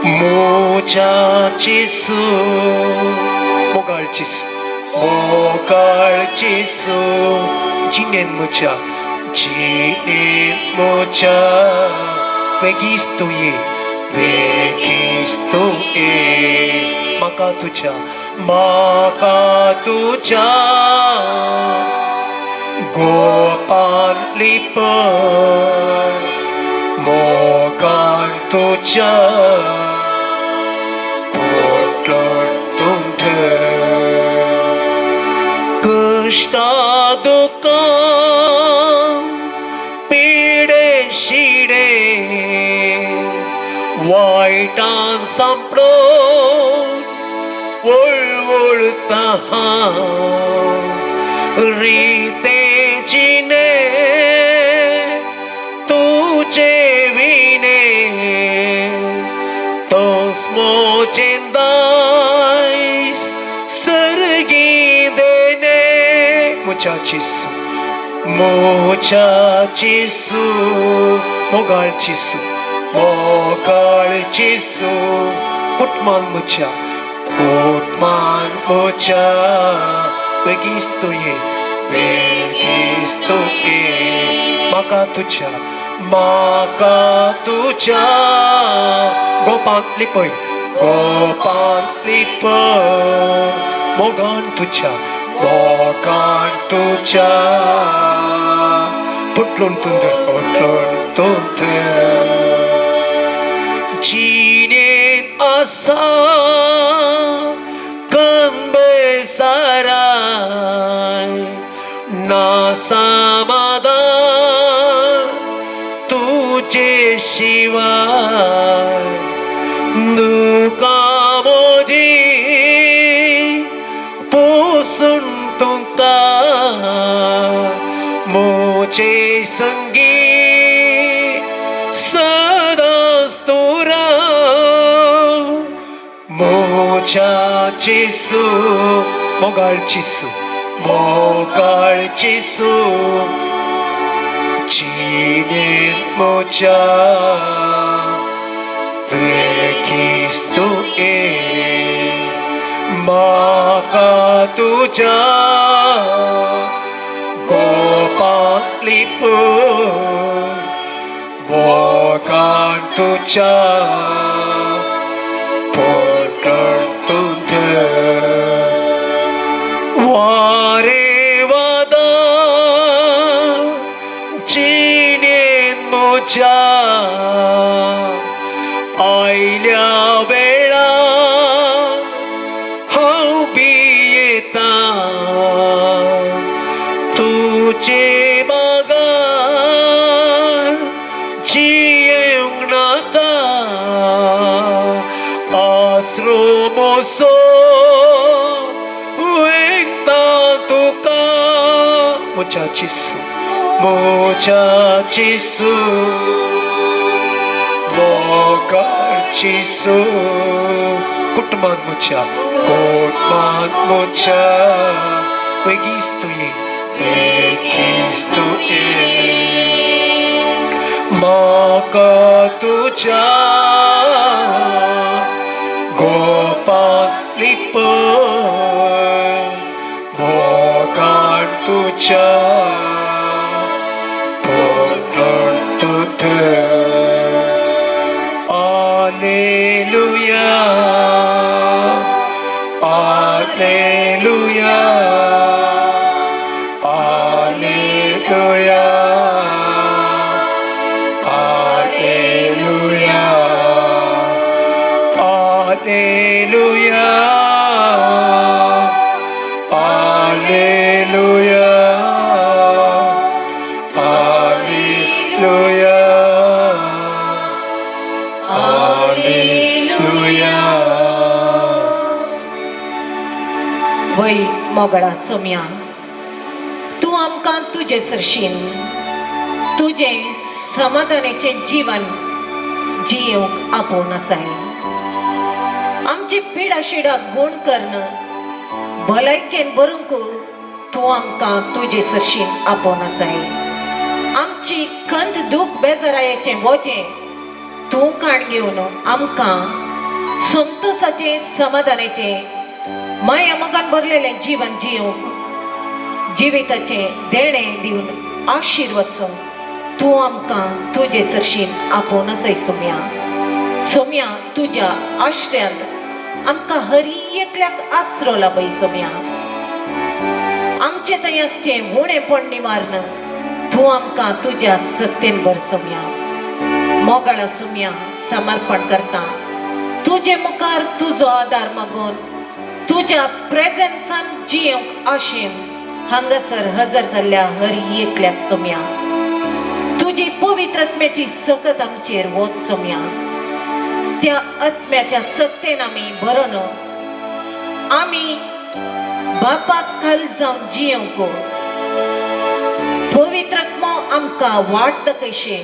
Speaker 3: muchachos, jinen mucha, vegistoye, maka tuja, Gopal lipat, mogan tuja, putar tunte, Krishna duka, pide shide, waitan sampro, voltaha. रीते जीने तुझे विने तो स्मोचेंदाइस सरगी देने muchachos Putman mucha Vegistoye, maka tuja, Gopal lipoy, mogan tuja, putlun tunde, Jinin asa, sarai na समाधान तुझे शिवाय दुका मोजी पोसुन तुमका मोचे संगी सदा स्तुरा Mochachisu, mogalchisu, chinin mocha, vekistu makatuja, gopalipu, mogantuja. Warevada Jinin mocha Aila vela Haubieta Tuje magan Jiyeng nata Asromoso Muchachos, mogalchisu, kutman mucha, vegistoye, makatuja, Gopal lipoy, mogantuja. Alleluia, Alleluia, Alleluia, Alleluia, Alleluia, Alleluia, Alleluia.
Speaker 1: वै मोगळा सोम्या तू आमकां तुजे सरशीन तुजे समाधानाचे जीवन जियोंक आपोवन आसाय आमची पिडा शिडा गुण करणं भलायकेन बरूंक तू आमकां तुजे सरशीन आपोवन आसाय आमची खंत दूख बेजारायेचे वोजे तूं काण घेवन आमकां संतोषाचे समाधानाचे माया मोगान भरलेले जीवन जिवंक जिविताचे देणे दिवन आशिर्वाद तूं आमकां तुजे सरशीन आपोवन आसय सोम्या. सोम्या तुज्या आश्रयांत आमकां हरी एकल्याक आसरो लाभय सोम्या. आमचे तयासचे उणेपण निवारण तूं आमकां तुज्या सक्तीन भर सोम्या. मोगाळा सोम्या समर्पण करता तुजे मुखार तुजो आदार मागून तुज्या प्रेझेन्सान जियोंक आशेन हांगासर हजर जाल्ल्या हरी एकल्याक सोम्या. तुजी पवित्र आत्म्याची सकत आमचेर वत सोम्या. त्या आत्म्याच्या सक्तेन आमी भरोन आमी बापाक खाल जावन जियोंक पवित्र आत्मो आमकां वाट दाखयशे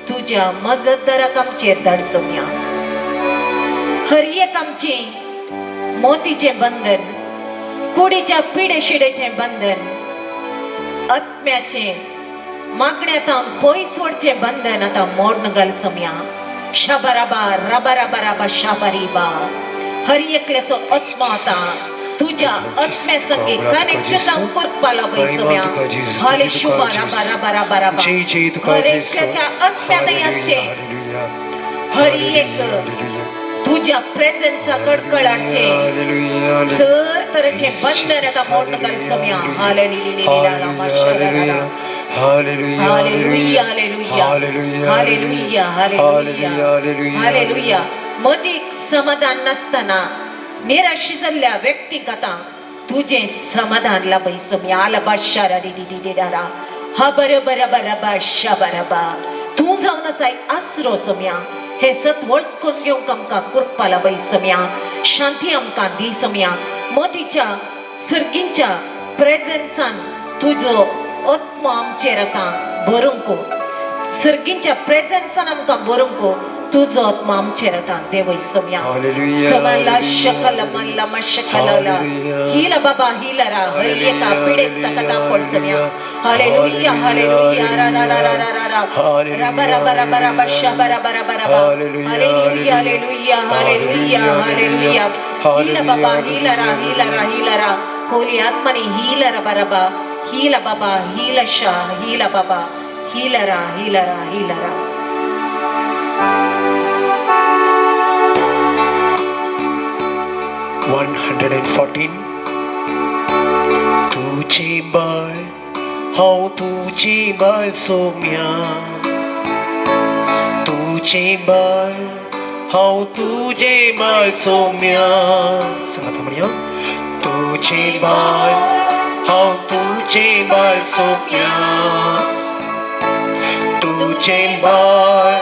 Speaker 1: तुज्या मजतदाराक आमचेर धाड सोम्या. हर एक आमची मोतीचे बंधन कुडीच्या पिडे शिडेचे बंधन आत्म्याचे मागण्यातान पयस वडचे बंधन आतां मोडन घाल सोम्या. शाबाराबा रबाराबा शाबारीबा हर एकल्याचो आत्मो आतां तुज्या आत्म्या संगे कनेक्ट जावन करपा लागय सोम्या. हाले शुभा रबा रबा रबा रबा हर एकल्याच्या आत्म्यातय आसचे हर एक तुझ्या प्रेझेन्सचा कडकडाटचे सर तरेचे बंधन आता मोडन घाल सोम्या. हालेलुया हालेलुया हालेलुया हालेलुया हालेलुया हालेलुया. मदीक समाधान नसताना निराशी जाल्ल्या व्यक्तीक आतां तुझे समाधान लाभय सोम्या. आलबा शारा डिडिडिडारा हा बरबरबरबा शाबरबा तूं जावन आसाय आसरो सोम्या. हे सत वळखून घेवंक आमकां करपा लाभय सोम्या. शांती आमकां दी सोम्या. मोतीच्या सर्गींच्या प्रेझेन्सान तुजो आत्मो आमचेर आतां भरूंक सर्गींच्या प्रेझेन्सान आमकां भरूंक तुजो आत्मो आमचेर आतां देवय सोम्या. समला शकल मल्ला मशकलला हिला बाबा हिलरा हरी एका पिडेस्ता कथा पड सोम्या. हालेलुया हालेलुया रा रा रा रा रा रा रबा रबा रबा रबा शबा रबा रबा रबा हालेलुया हालेलुया हालेलुया हालेलुया हिला बाबा हिलरा हिलरा हिलरा होली आत्मानी हिला रबा रबा हिला बाबा हिला शा हिला बाबा हिलरा हिलरा हिलरा.
Speaker 3: 114 तुझे बाळ हांव तुझे बाळ सोम्या. तुझे बाळ हांव तुझे बाळ सोम्या. सांगा म्हणया तुझे बाळ हांव तुझे बाळ सोम्या. तुझे बाळ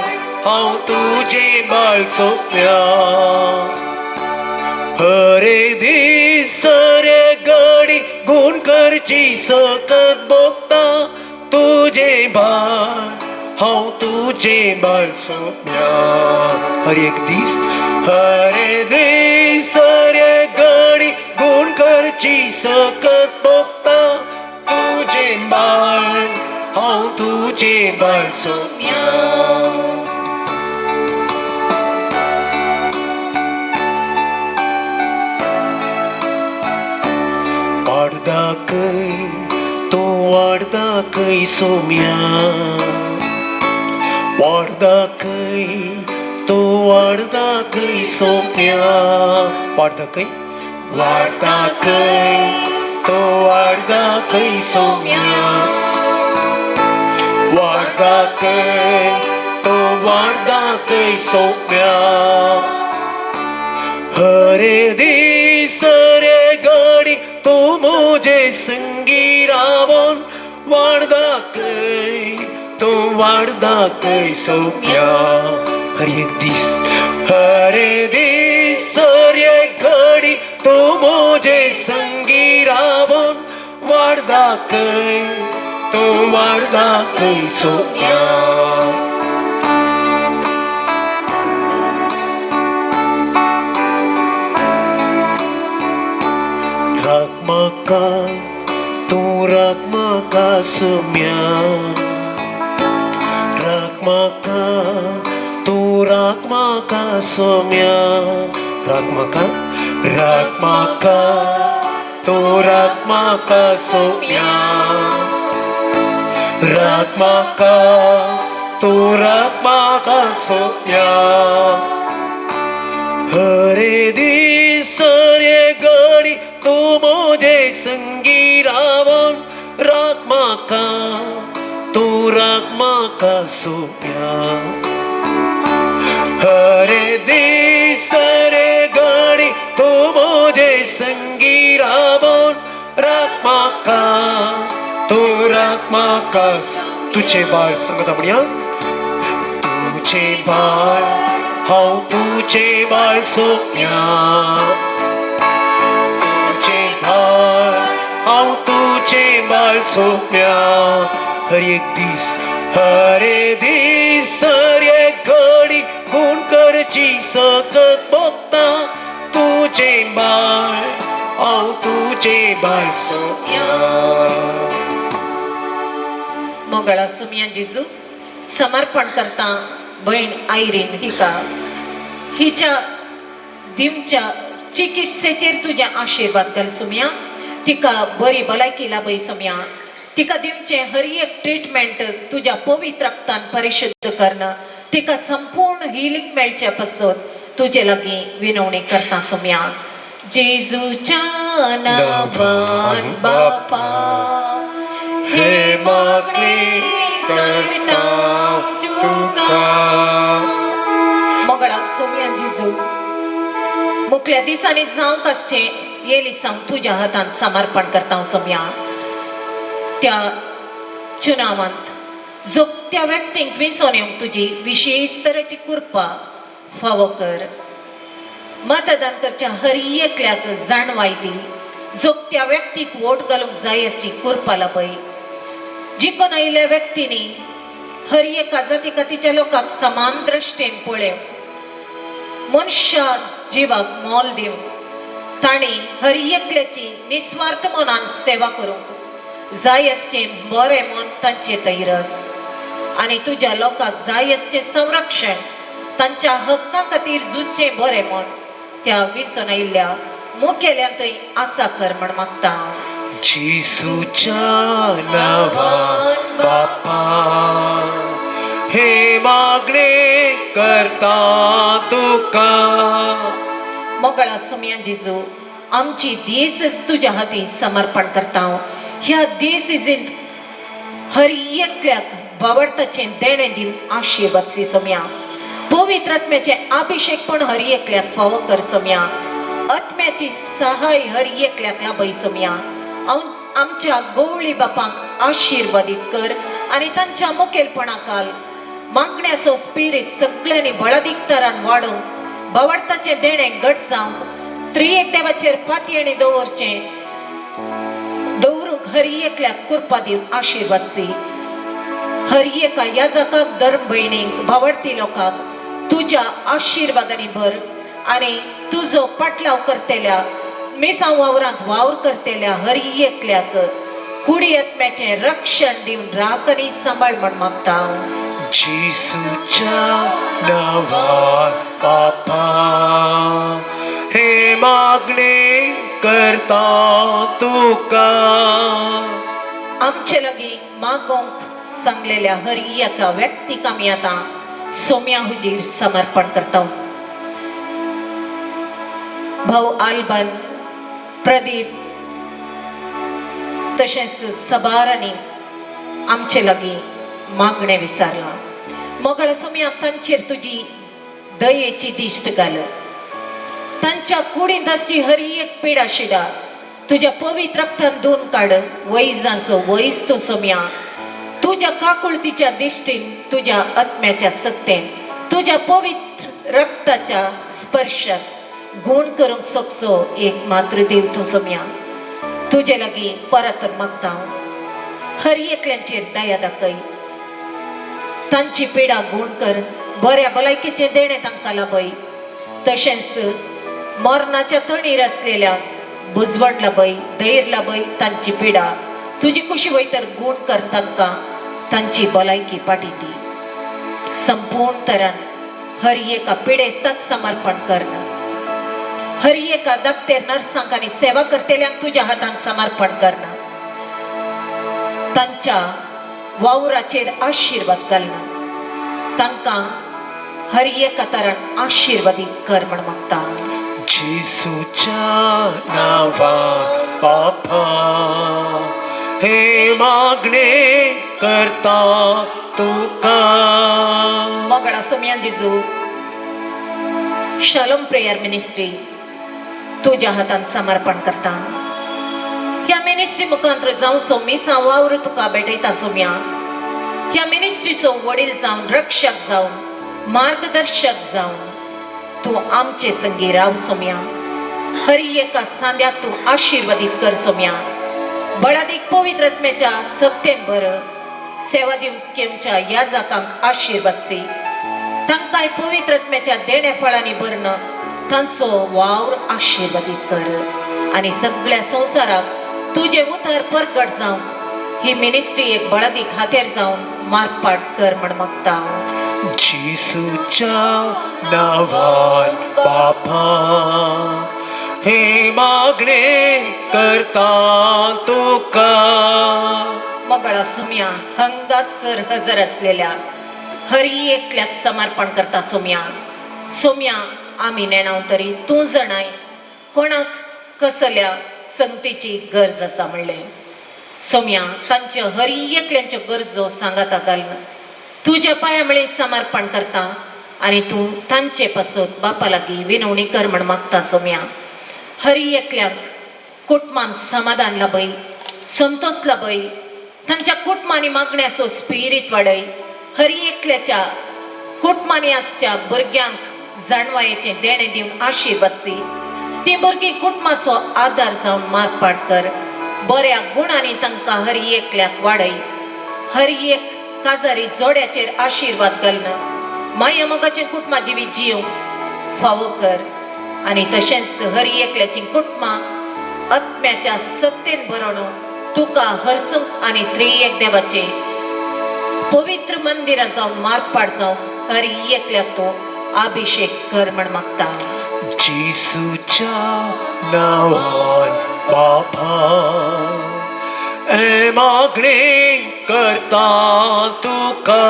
Speaker 3: हांव तुझे बाळ सोम्या. हरे दीस रे घडी गुण करची सकत भोगता तुझे बाळ हांव तुझे बाळ सोम्या. हर एक दीस हरे दीस रे घडी गुण करची सकत भोगता तुझे बाळ हांव तुझे बाळ सोम्या. वाडदाखय तूं वाडदाखय सोम्या. वाडदाखय तूं वाडदाखय सोम्या. वाडदाखय वाडदाखय तूं वाडदाखय सोम्या. वाडदाखय तूं वाडदाखय सोम्या. हरे दीस रे घडी तूं मुझे संगी रावोन वाडदाखय तूं वाडदाखय सोम्या. हर एक दीस रे घडी तूं मुझे संगी रावोन वाडदाखय तूं वाडदाखय सोम्या. तू राग म्हाका सोम्या. म्हाका तू राख म्हाका सोम्या राख म्हाका तू राख म्हाका सोम्या राख म्हाका तू राख म्हाका सोम्या हरे दीस रे घडी तू मोजे संगी रावण राख म्हाका तू राख म्हाका सोम्या हरे दीस रे घडी तू मोजे संगी रावण राख म्हाका तू राख म्हाका तुझे बाळ सांगता म्हणया तुझे बाळ हांव तुझे बाळ सोम्या तुझे बाळ हांव तुझे बाळ सोम्या हर एक दीस हर एक घडी गुण करची सकत भोगता तुझे बाळ हांव तुझे बाळ सोम्या
Speaker 1: मंगळा सोम्या जेजू समर्पण करता बहीण आयरीन हिच्या दिवच्या चिकित्सेचेर तुझे आशीर्वाद घाल सोम्या तिका बरी भलायकी लाभय सोम्या तिका दिवचे हर एक ट्रीटमेंट तुझ्या पवित्र रक्तान परिशुद्ध करणं तिका संपूर्ण हिलिंग मेळचे पासून तुझे लागी विनवणी करता सोम्या जेजूच्या नावान बापा हे मागणे करता तुका मंगळा सोम्या जेजू मुखल्या दिसांनी जावंक आसचे येली सांग तुझ्या हातांत समर्पण करता सोम्या त्या चुनावांत जो त्या व्यक्तींक विंचोन येवंक तुजी विशेष तरेची कृपा फावो कर मतदान करच्या हर एकल्याक जाणवाय दी जो त्या व्यक्तीक वोट घालूंक जाय अशी कृपा लाभय जिखून आयिल्ल्या व्यक्तींनी हर एका जातीका तिच्या लोकांक समान दृश्टेन पळेव मनुष्य जिवाक मोल दिवंक तांणी हर एकल्याची निस्वार्थ मनान सेवा करूंक जाय असचे बरें मन तांचे तैरस आनी तुझ्या लोकांक जाय असचे संरक्षण तांच्या हक्का खातीर झुजचे बरें मन त्या विचून आयिल्ल्या मुखेल्यांतय आसा कर म्हण मागता
Speaker 3: जेजूच्या नावान बापा हे मागणे करता तुका
Speaker 1: मंगळा सोम्या जेजू आमची दीस तुझ्या हाती समर्पण करता ह्या दीस हर एकल्याक बावडताचे देणे दिवन आशीर्वाद सी सोम्या पवित्र आत्म्याचे अभिषेक पण हर एकल्याक फावो कर सोम्या आत्म्याची सहाय हर एकल्याक लाभय सोम्या आमच्या गवळी बापांक आशीर्वादित कर आणि तांच्या मुखेलपणाकाल मागण्याचो स्पिरीट सगळ्यांनी बळादिकतारान वाडोवंक बावडताचे देणे घट जावंक त्रिएक देवाचेर पातयेणी दवरूंक हर एकल्याक कृपा दिवन आशीर्वाद सी हर एका याजकाक धर्म भयणींक भावडती लोकांक तुझ्या आशीर्वादांनी भर आणि तुझो पाटलाव करतेल्या मेसांव वावरांत वावर करतेल्या हर एकल्याक कुडी आत्म्याचे रक्षण दिवन राख आनी सांबाळ म्हण मागता
Speaker 3: जेजूच्या नावान बापा हे मागणे करता तुका
Speaker 1: आमचे लागी मागोंक सांगलेल्या हर एका व्यक्तीक आमी आतां सोम्या हुजीर समर्पण करता भाऊ आल्बन प्रदीप तशेंच सबारांनी आमचे लागी मागणे विचारला मंगळा सोम्या तांचेर तुजी दयेची दिश्ट घाल तांच्या कुडींत आसची हर एक पिडा शिडा तुझ्या पवित्र रक्तान धुवन काड वैजांचो वैस तो सोम्या तुझ्या काकुळतीच्या दिश्टीन तुझ्या आत्म्याच्या सक्तेन तुझ्या पवित्र रक्ताच्या स्पर्शात गुण करूंक शकचो एक मात्र देव तूं सोम्या तुझे लागी परत मागता हर एकल्यांचेर दया दाखय तांची पिडा गुण कर बऱ्या भलायकेचे देणे तांकां लाभय तशेंच मरणाच्या तणीर असलेल्या बुजवण लाभय धैर्य लाभय तांची पिडा तुजी कुशी वयतर गुण कर तांकां तांची भलायकी पाटी दी संपूर्ण तरान हर एका पिडेस्ताक समर्पण करणं, हर एका दाकतेर नर्सांक आनी सेवा करतेल्यांक तुज्या हातांत समर्पण करणं, तांच्या वावराचेर आशीर्वाद घालणं, तांकां हर एका तरान आशीर्वादीत कर म्हण मागता.
Speaker 3: जेसूच्या नावान बापा हे मागणे करता तुका.
Speaker 1: मोगळा सोम्या जेजू, शालोम प्रेयर मिनिस्ट्री तुज्या हातांत समर्पण करता. ह्या मिनिस्ट्री मुखांत्र जावं सोमीसा वावर तुका भेटयता सोम्या. ह्या मिनिस्ट्रीचो वडील जावन, रक्षक जावन, मार्गदर्शक जावन तूं आमचे संगी राव सोम्या. हर एका सांद्याक तूं आशीर्वादीत कर सोम्या. बळादीक पवित्र आत्म्याच्या सक्तेन भर सेवा दिवच्या याजकांक आशीर्वाद सी. तांकांय पवित्र आत्म्याच्या देण्या फळांनी भरण तांचो वावर आशीर्वादीत कर आनी सगळ्या संवसाराक तुझे उतर परगट जावन ही मिनिस्ट्री एक बळादीक हातेर जावन मारपाट कर म्हण मागता.
Speaker 3: जेसूच्या नावान बापा हे मागणे करता तुका.
Speaker 1: मोगळा सोम्या, हंगासर हजर असलेल्या हर एकल्याक समर्पण करता सोम्या. सोम्या, आम्ही नेणाव तरी तूं जाणाय कोणाक कसल्या संगतीची गरज आसा म्हणले. सोम्या, तांच्यो हर एकल्यांच्यो गरजो सांगाता घालून तुज्या पांया म्हळें समर्पण करता आनी तूं तांचे पासून बापा लागीं विनवणी कर म्हण मागता सोम्या. हर एकल्याक कुटुंबांत समाधान लाभय, संतोष लाभय, तांच्या कुटुंबांनी मागण्याचो स्पिरीट वाडय. हर एकल्याच्या कुटुंबांनी आसच्या भुरग्यांक जाणवायेचें देणें दिवन आशीर्वाद सी. ती भुरगीं कुटुंबाचो आदार जावन मारपाट कर. बऱ्या गुणांनी तांकां हर एकल्याक वाडय. हर एक काजारी जोड्याचेर आशीर्वाद घालन माया मोगाचें कुटुंबा जिवीत जिवंक फावो कर आनी तशेंच हर एकल्याची कुटुंबां आत्म्याच्या सत्तेन भरोवन तुका हरसूंक आनी त्रिएक देवाचे पवित्र मंदिरां जावन मारपाट जावन हर एकल्याक तो अभिषेक कर म्हण मागता.
Speaker 3: जेसूच्या नावान बापा हे मागणे करता तुका.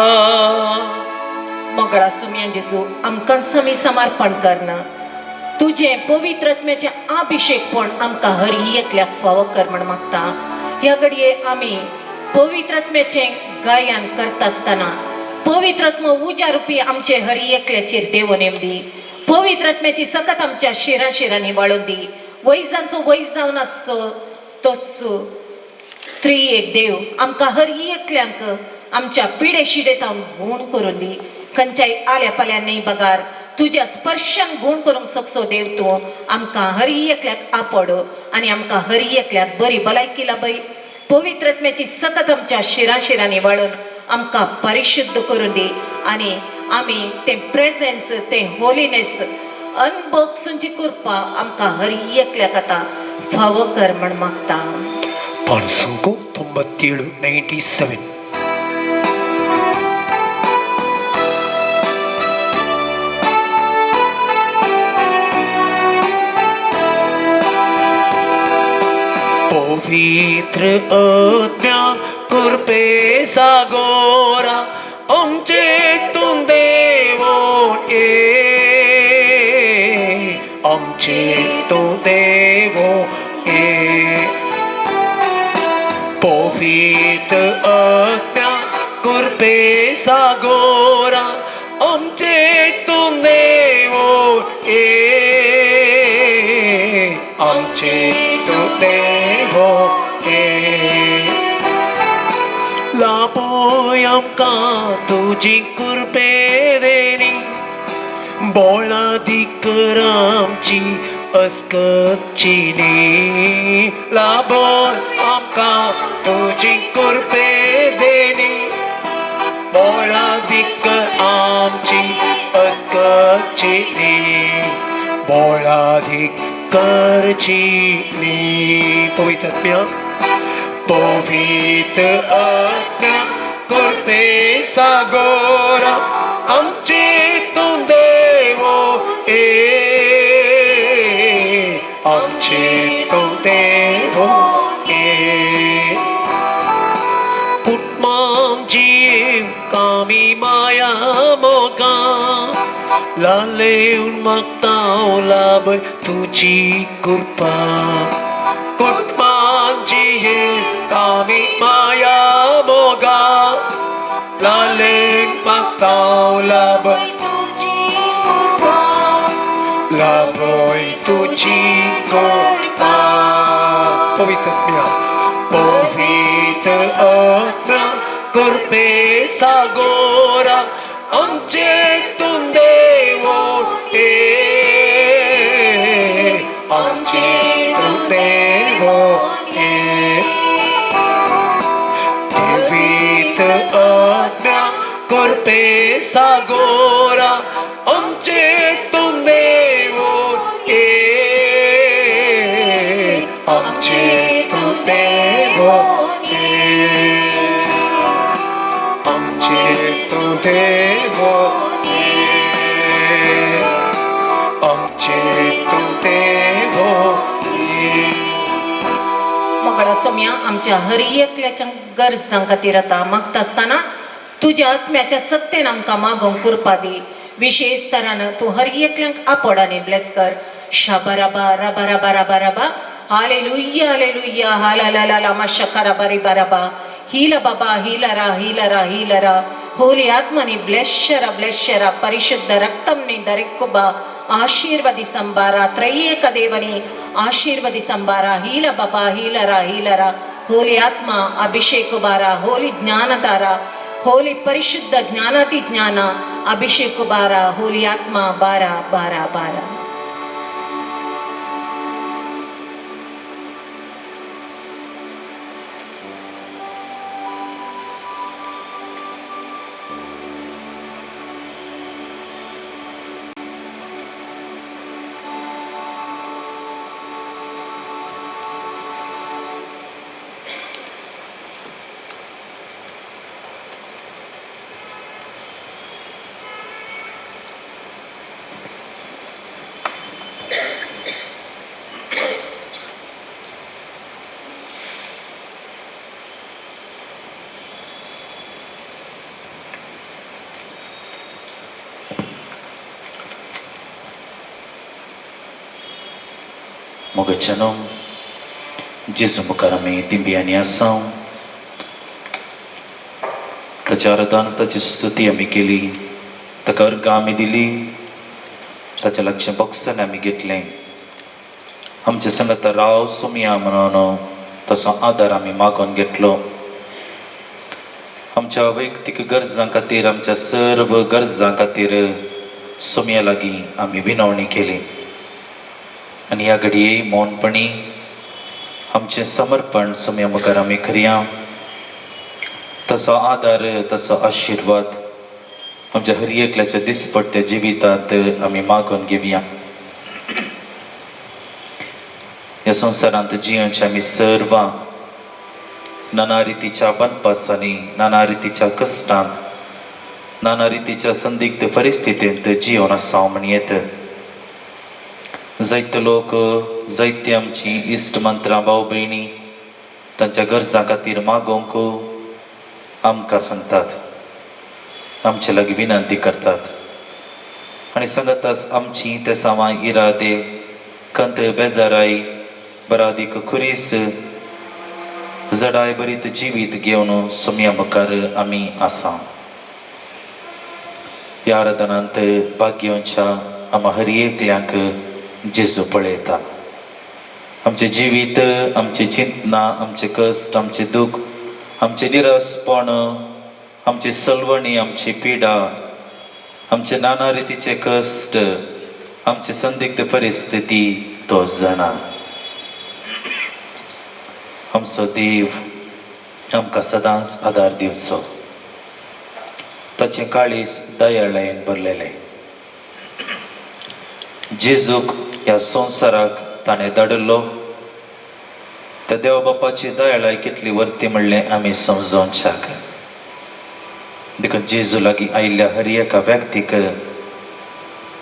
Speaker 1: मोगळा सोम्या जेजू, आमकां समी समर्पण करना तुझे पवित्र आत्म्याचे अभिषेक पण आमकां हर एकल्याक फावो कर म्हण मागता. ह्या घडये आमी पवित्र आत्म्याचे गायन करता आसतना पवित्र आत्मा उज्या रुपी आमचे हर एकल्याचेर देव नेम दी. पवित्र आत्म्याची सकत आमच्या शिरांनी वाळून दी. वैजांचो वैज जावन आसचो तसो त्रिएक देव आमकां हर एकल्यांक आमच्या पिडे शिडेतावन गूण करून दी. खंयच्याय आल्या पाल्या न्ही बगार तुज्या स्पर्शान गूण करूंक शकसो देव तूं आमकां हर एकल्याक आपड आनी आमकां हर एकल्याक बरी भलायकी लाभय. पवित्र आत्म्याची सकत आमच्या शिरांनी वाळून आमकां परिशुद्ध करून दी आनी आमी तें प्रेझेन्स, तें होलिनेस अनभोगसूंची कृपा आमकां हर एकल्याक आतां फावो कर म्हण मागता.
Speaker 3: पाणसंको 97 पवित्र आत्म्या कृपे सागोरा आमचे तूं देवो ये. आमचे तूं देवो ये. पवित्र आत्म्या कृपे सागोरा आमचे तूं देवो ये. आमचे तूं देवो ये. लाभोय आमकां तुजी कृपे देणी बोळादीक आमची अस्कची न्ही. लाभोय आमकां तुजी कृपे देणी बोळादीक आमची अस्कची न्ही. बोळादीक करची न्ही. पवित्र आत्म्या, पवित्र आत्म्या कृपे सागोरा आमचे तू देव ए आमचे तू देव ए पुटमाम जीव कामी माया मोगा लाले उन्मत्ता लाभ तुझी कृपा पुटमाम जीव कामी माया मोगा लाले उन्मत्ता लाभ लाभोय तुझी कृपा पवित्र आत्मा कृपे सागोरा आमचे तुम देव ए आमचे तुम देव ए देवीत आत्मा कृपे सागोरा आमचे तुम देव ए आमचे तुम देव आमचे तू देव आमचे तू देव
Speaker 1: मंगळा सोम्या आमच्या हर एकल्याच्या गरजां खातीर आतां मागता आसतना तुज्या आत्म्याच्या सत्तेन आमकां मागोवंक कृपा दी विशेष तरान तूं हर एकल्यांक आपड आनी ब्लेस कर शाबा राबा राबा राबा राबा राबा हालेलुया हालेलुया हालालाला माशका बारी बाराबा हीला बाबा हीलरा होली आत्मनी ब्लेश्शरा परिशुद्ध रक्तंनी दरिక్కుबा ఆశీర్వది సంబారా త్రైయేక దేవుని ఆశీర్వది సంబారా హీల బాబా హీలరా హోలీ ఆత్మ అభిషేక బారా హోలీ జ్ఞానధార హోలీ పరిశుద్ధ జ్ఞానాతి జ్ఞాన అభిషేక బారా హోలీ ఆత్మ బారా బారా బారా
Speaker 2: Moga chanom Jesu mukarami timbiani asaw ताच्या आराधना ताची स्तुती आम्ही केली ताका अर्घ आम्ही दिली ताचे लक्ष बक्षण आम्ही घेतले आमच्या संगत राव सोमिया म्हणून तसो आदार आम्ही मागून घेतलो आमच्या वैयक्तीक गरजां खातीर आमच्या सर्व गरजां खातीर सोमिया लागीं आम्ही विनवणी केली आणि ह्या घडये मौनपणी आमचे समर्पण सोम्या मुखार आमी करया तसो आदार तसो आशीर्वाद आमच्या हर एकल्याच्या दिसपट्ट्या जिवितात आमी मागून घेवया ह्या संवसारांत जियोच्या आमी सर्वां नाना रितीच्या बंदपासांनी नाना रितीच्या कश्टांत नाना रितीच्या संदिग्ध परिस्थितींत जियोन आसा म्हण येता जायते लोक जायती आमची इश्टमंत्रां भाव भयणी तांच्या गरजां खातीर मागोवंक आमकां सांगतात आमचे लागीं विनंती करतात आनी सांगतात आमची ते सावां इरादे खंत बेजाराई बरादीक खुरीस जडाय बरीत जिवीत घेवन सोम्या मुखार आमी आसा ह्या आराधनांत भाग्योच्या आम्हा हर एकल्यांक जेजू पळयता आमचे जिवीत आमची चिंतना आमचे कश्ट आमचे दुख आमचे निरसपण आमची सलवणी आमची पिडा आमचे नाना रितीचे कश्ट आमची संदिग्ध परिस्थिती तो जाणा आमचो देव आमकां सदांच आदार दिवचो ताचें काळीज दयाळायेन भरलेलें जेजूक ह्या संवसाराक ताणें धाडलो त्या देव बापाची दयाळाय कितली वर्ती म्हणलें आमी समजोवंक शाक देखून जेजू लागीं आयिल्ल्या हर एका व्यक्तीक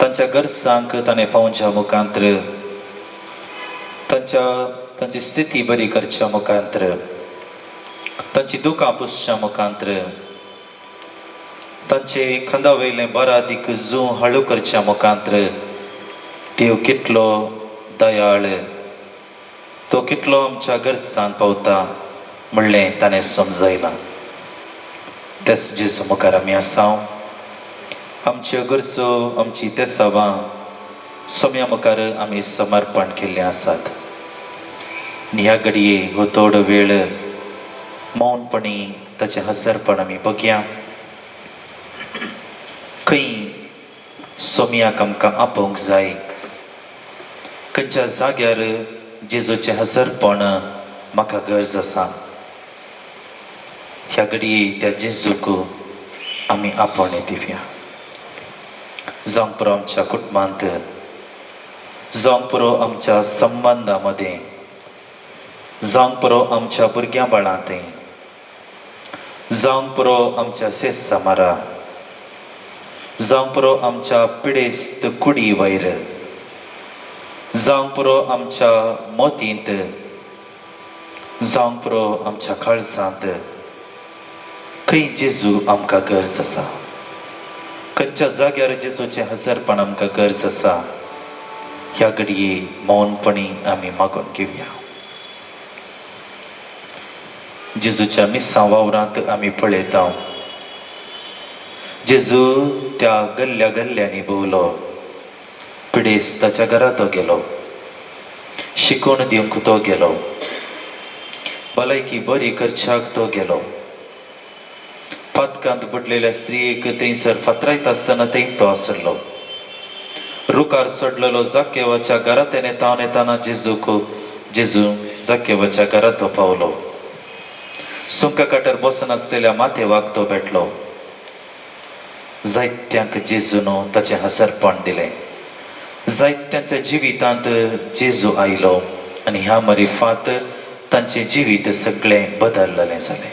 Speaker 2: तांच्या गरजांक ताणें पावोवच्या मुखांतर तांची स्थिती बरी करच्या मुखांतर तांची दुखां पुसच्या मुखांतर तांचे खांदा वयलें बरादीक जू हळू करच्या मुखांतर देव कितलो दयाळ, तो कितलो आमच्या गरजांक पावता म्हणलें ताणें समजयलां. तेच जेजू मुखार आमी आसांव. आमच्यो गरजो, आमची तेसावां सोम्या मुखार आमी समर्पण केल्लीं आसात. आनी ह्या घडये हो थोडो वेळ मौनपणी ताचें हसरपण आमी बगया. खंय सोम्याक आमकां आपोवंक जाय, खंयच्या जाग्यार जेजूचें हसरपण म्हाका गरज आसा, ह्या घडये त्या जेजूक आमी आपोवणें दिवया. जावंक पुरो आमच्या कुटुंबांत, जावंक पुरो आमच्या संबंदां मदें, जावंक पुरो आमच्या भुरग्यां बाळांत, जावंक पुरो आमच्या शेजामारा, जावंक पुरो आमच्या पिडेस्त कुडी वयर, जावंक पुरो आमच्या मोतींत, जावंक पुरो आमच्या काळजांत खंय जेजू आमकां गरज आसा, खंयच्या जाग्यार जेजूचें हसरपण आमकां गरज आसा, ह्या घडये मौनपणी आमी मागून घेवया. जेजूच्या मिसां वावरांत आमी पळयता जेजू त्या गल्ल्या गल्ल्यांनी भोंवलो, पिडेस्ताच्या घरा तो गेलो, शिकवण दिवंक तो गेलो, भलायकी बरी करच्याक तो गेलो, पातकांत बुडलेल्या स्त्रियेक थंयसर फातरायत आसतना थंय तो आसलो, रुकार सोडलेलो जाकेवाच्या घरा तेणें येताना जेजू जाकेवाच्या घरा तो पावलो. सुंका काठार बसून आसलेल्या माथेवाक तो भेटलो. जायत्यांक जेजून ताचें हसरपण दिलें. जायत्यांच्या जिवितांत जेजू आयलो आनी ह्या मरिफांत तांचें जिवीत सगळें बदललेलें जालें.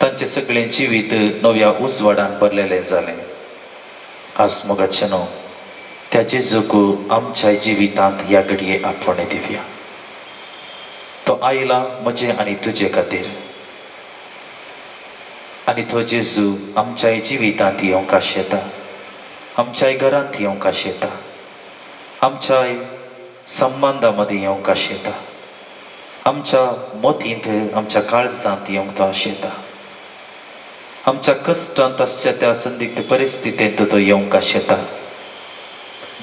Speaker 2: तांचें सगळें जिवीत नव्या उजवाडान भरलेलें जालें. आज मोगाचें न्हू, त्या जेजूक आमच्या जिवितांत ह्या घडये आपोवणें दिवया. तो आयला म्हजे आनी तुजे खातीर, आनी तो जेजू आमच्याय जिवितांत येवंक आशेता, आमच्याय घरांत येवंक आशेता, आमच्याय संबंदां मदीं येवंक आशेता, आमच्या मोतींत, आमच्या काळजांत येवंक तो आशेता, आमच्या कश्टांत आसच्या त्या संदिग्ध परिस्थितींत तो येवंक आशेता.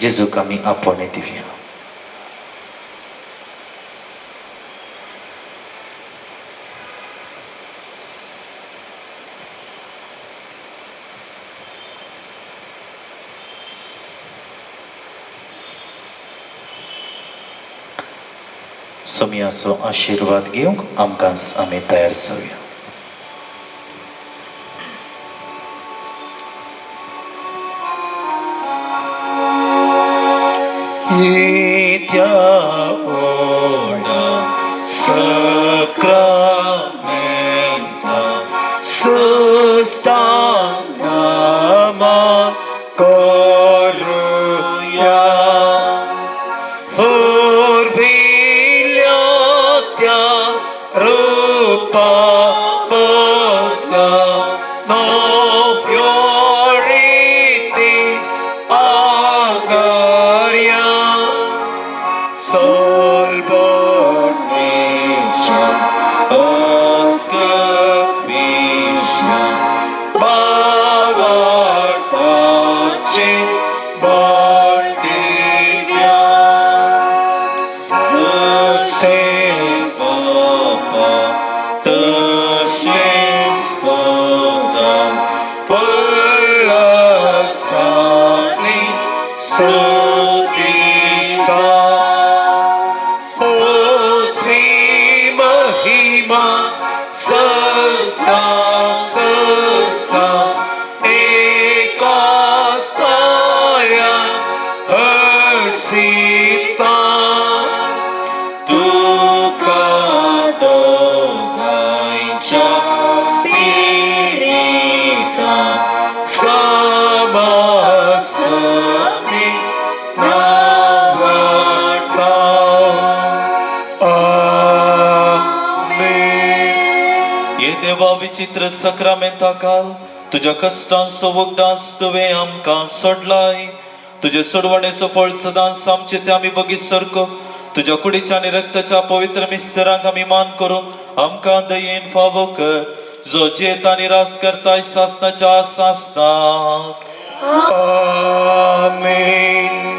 Speaker 2: जेजूक आमी आपोवणें दिवया. सोम्याचो आशिर्वाद घेवंक आमकां आमी तयार जावया.
Speaker 3: येत्या ओळा सक्रामेंता सुस्तानमा करूया. Orbilia rupa bosna no purity agaria sol bornicha oscapisha bavartace bordinia Spirito
Speaker 2: देवा विचित्र सक्रामेंताकाल तुझ्या कष्टांचो वखदांच तुवें आमकां सोडलाय. तुझे सोडवणेचो फळ सदांच आमचे ते आमी बगीत सरको. तुझ्या कुडीच्या आनी रक्ताच्या पवित्र मिस्सरांक आमी मान करून आमकां दयेन फावो कर. जो जेत आनी रास करताय सासनाच्या सासनाक.
Speaker 3: आमेन.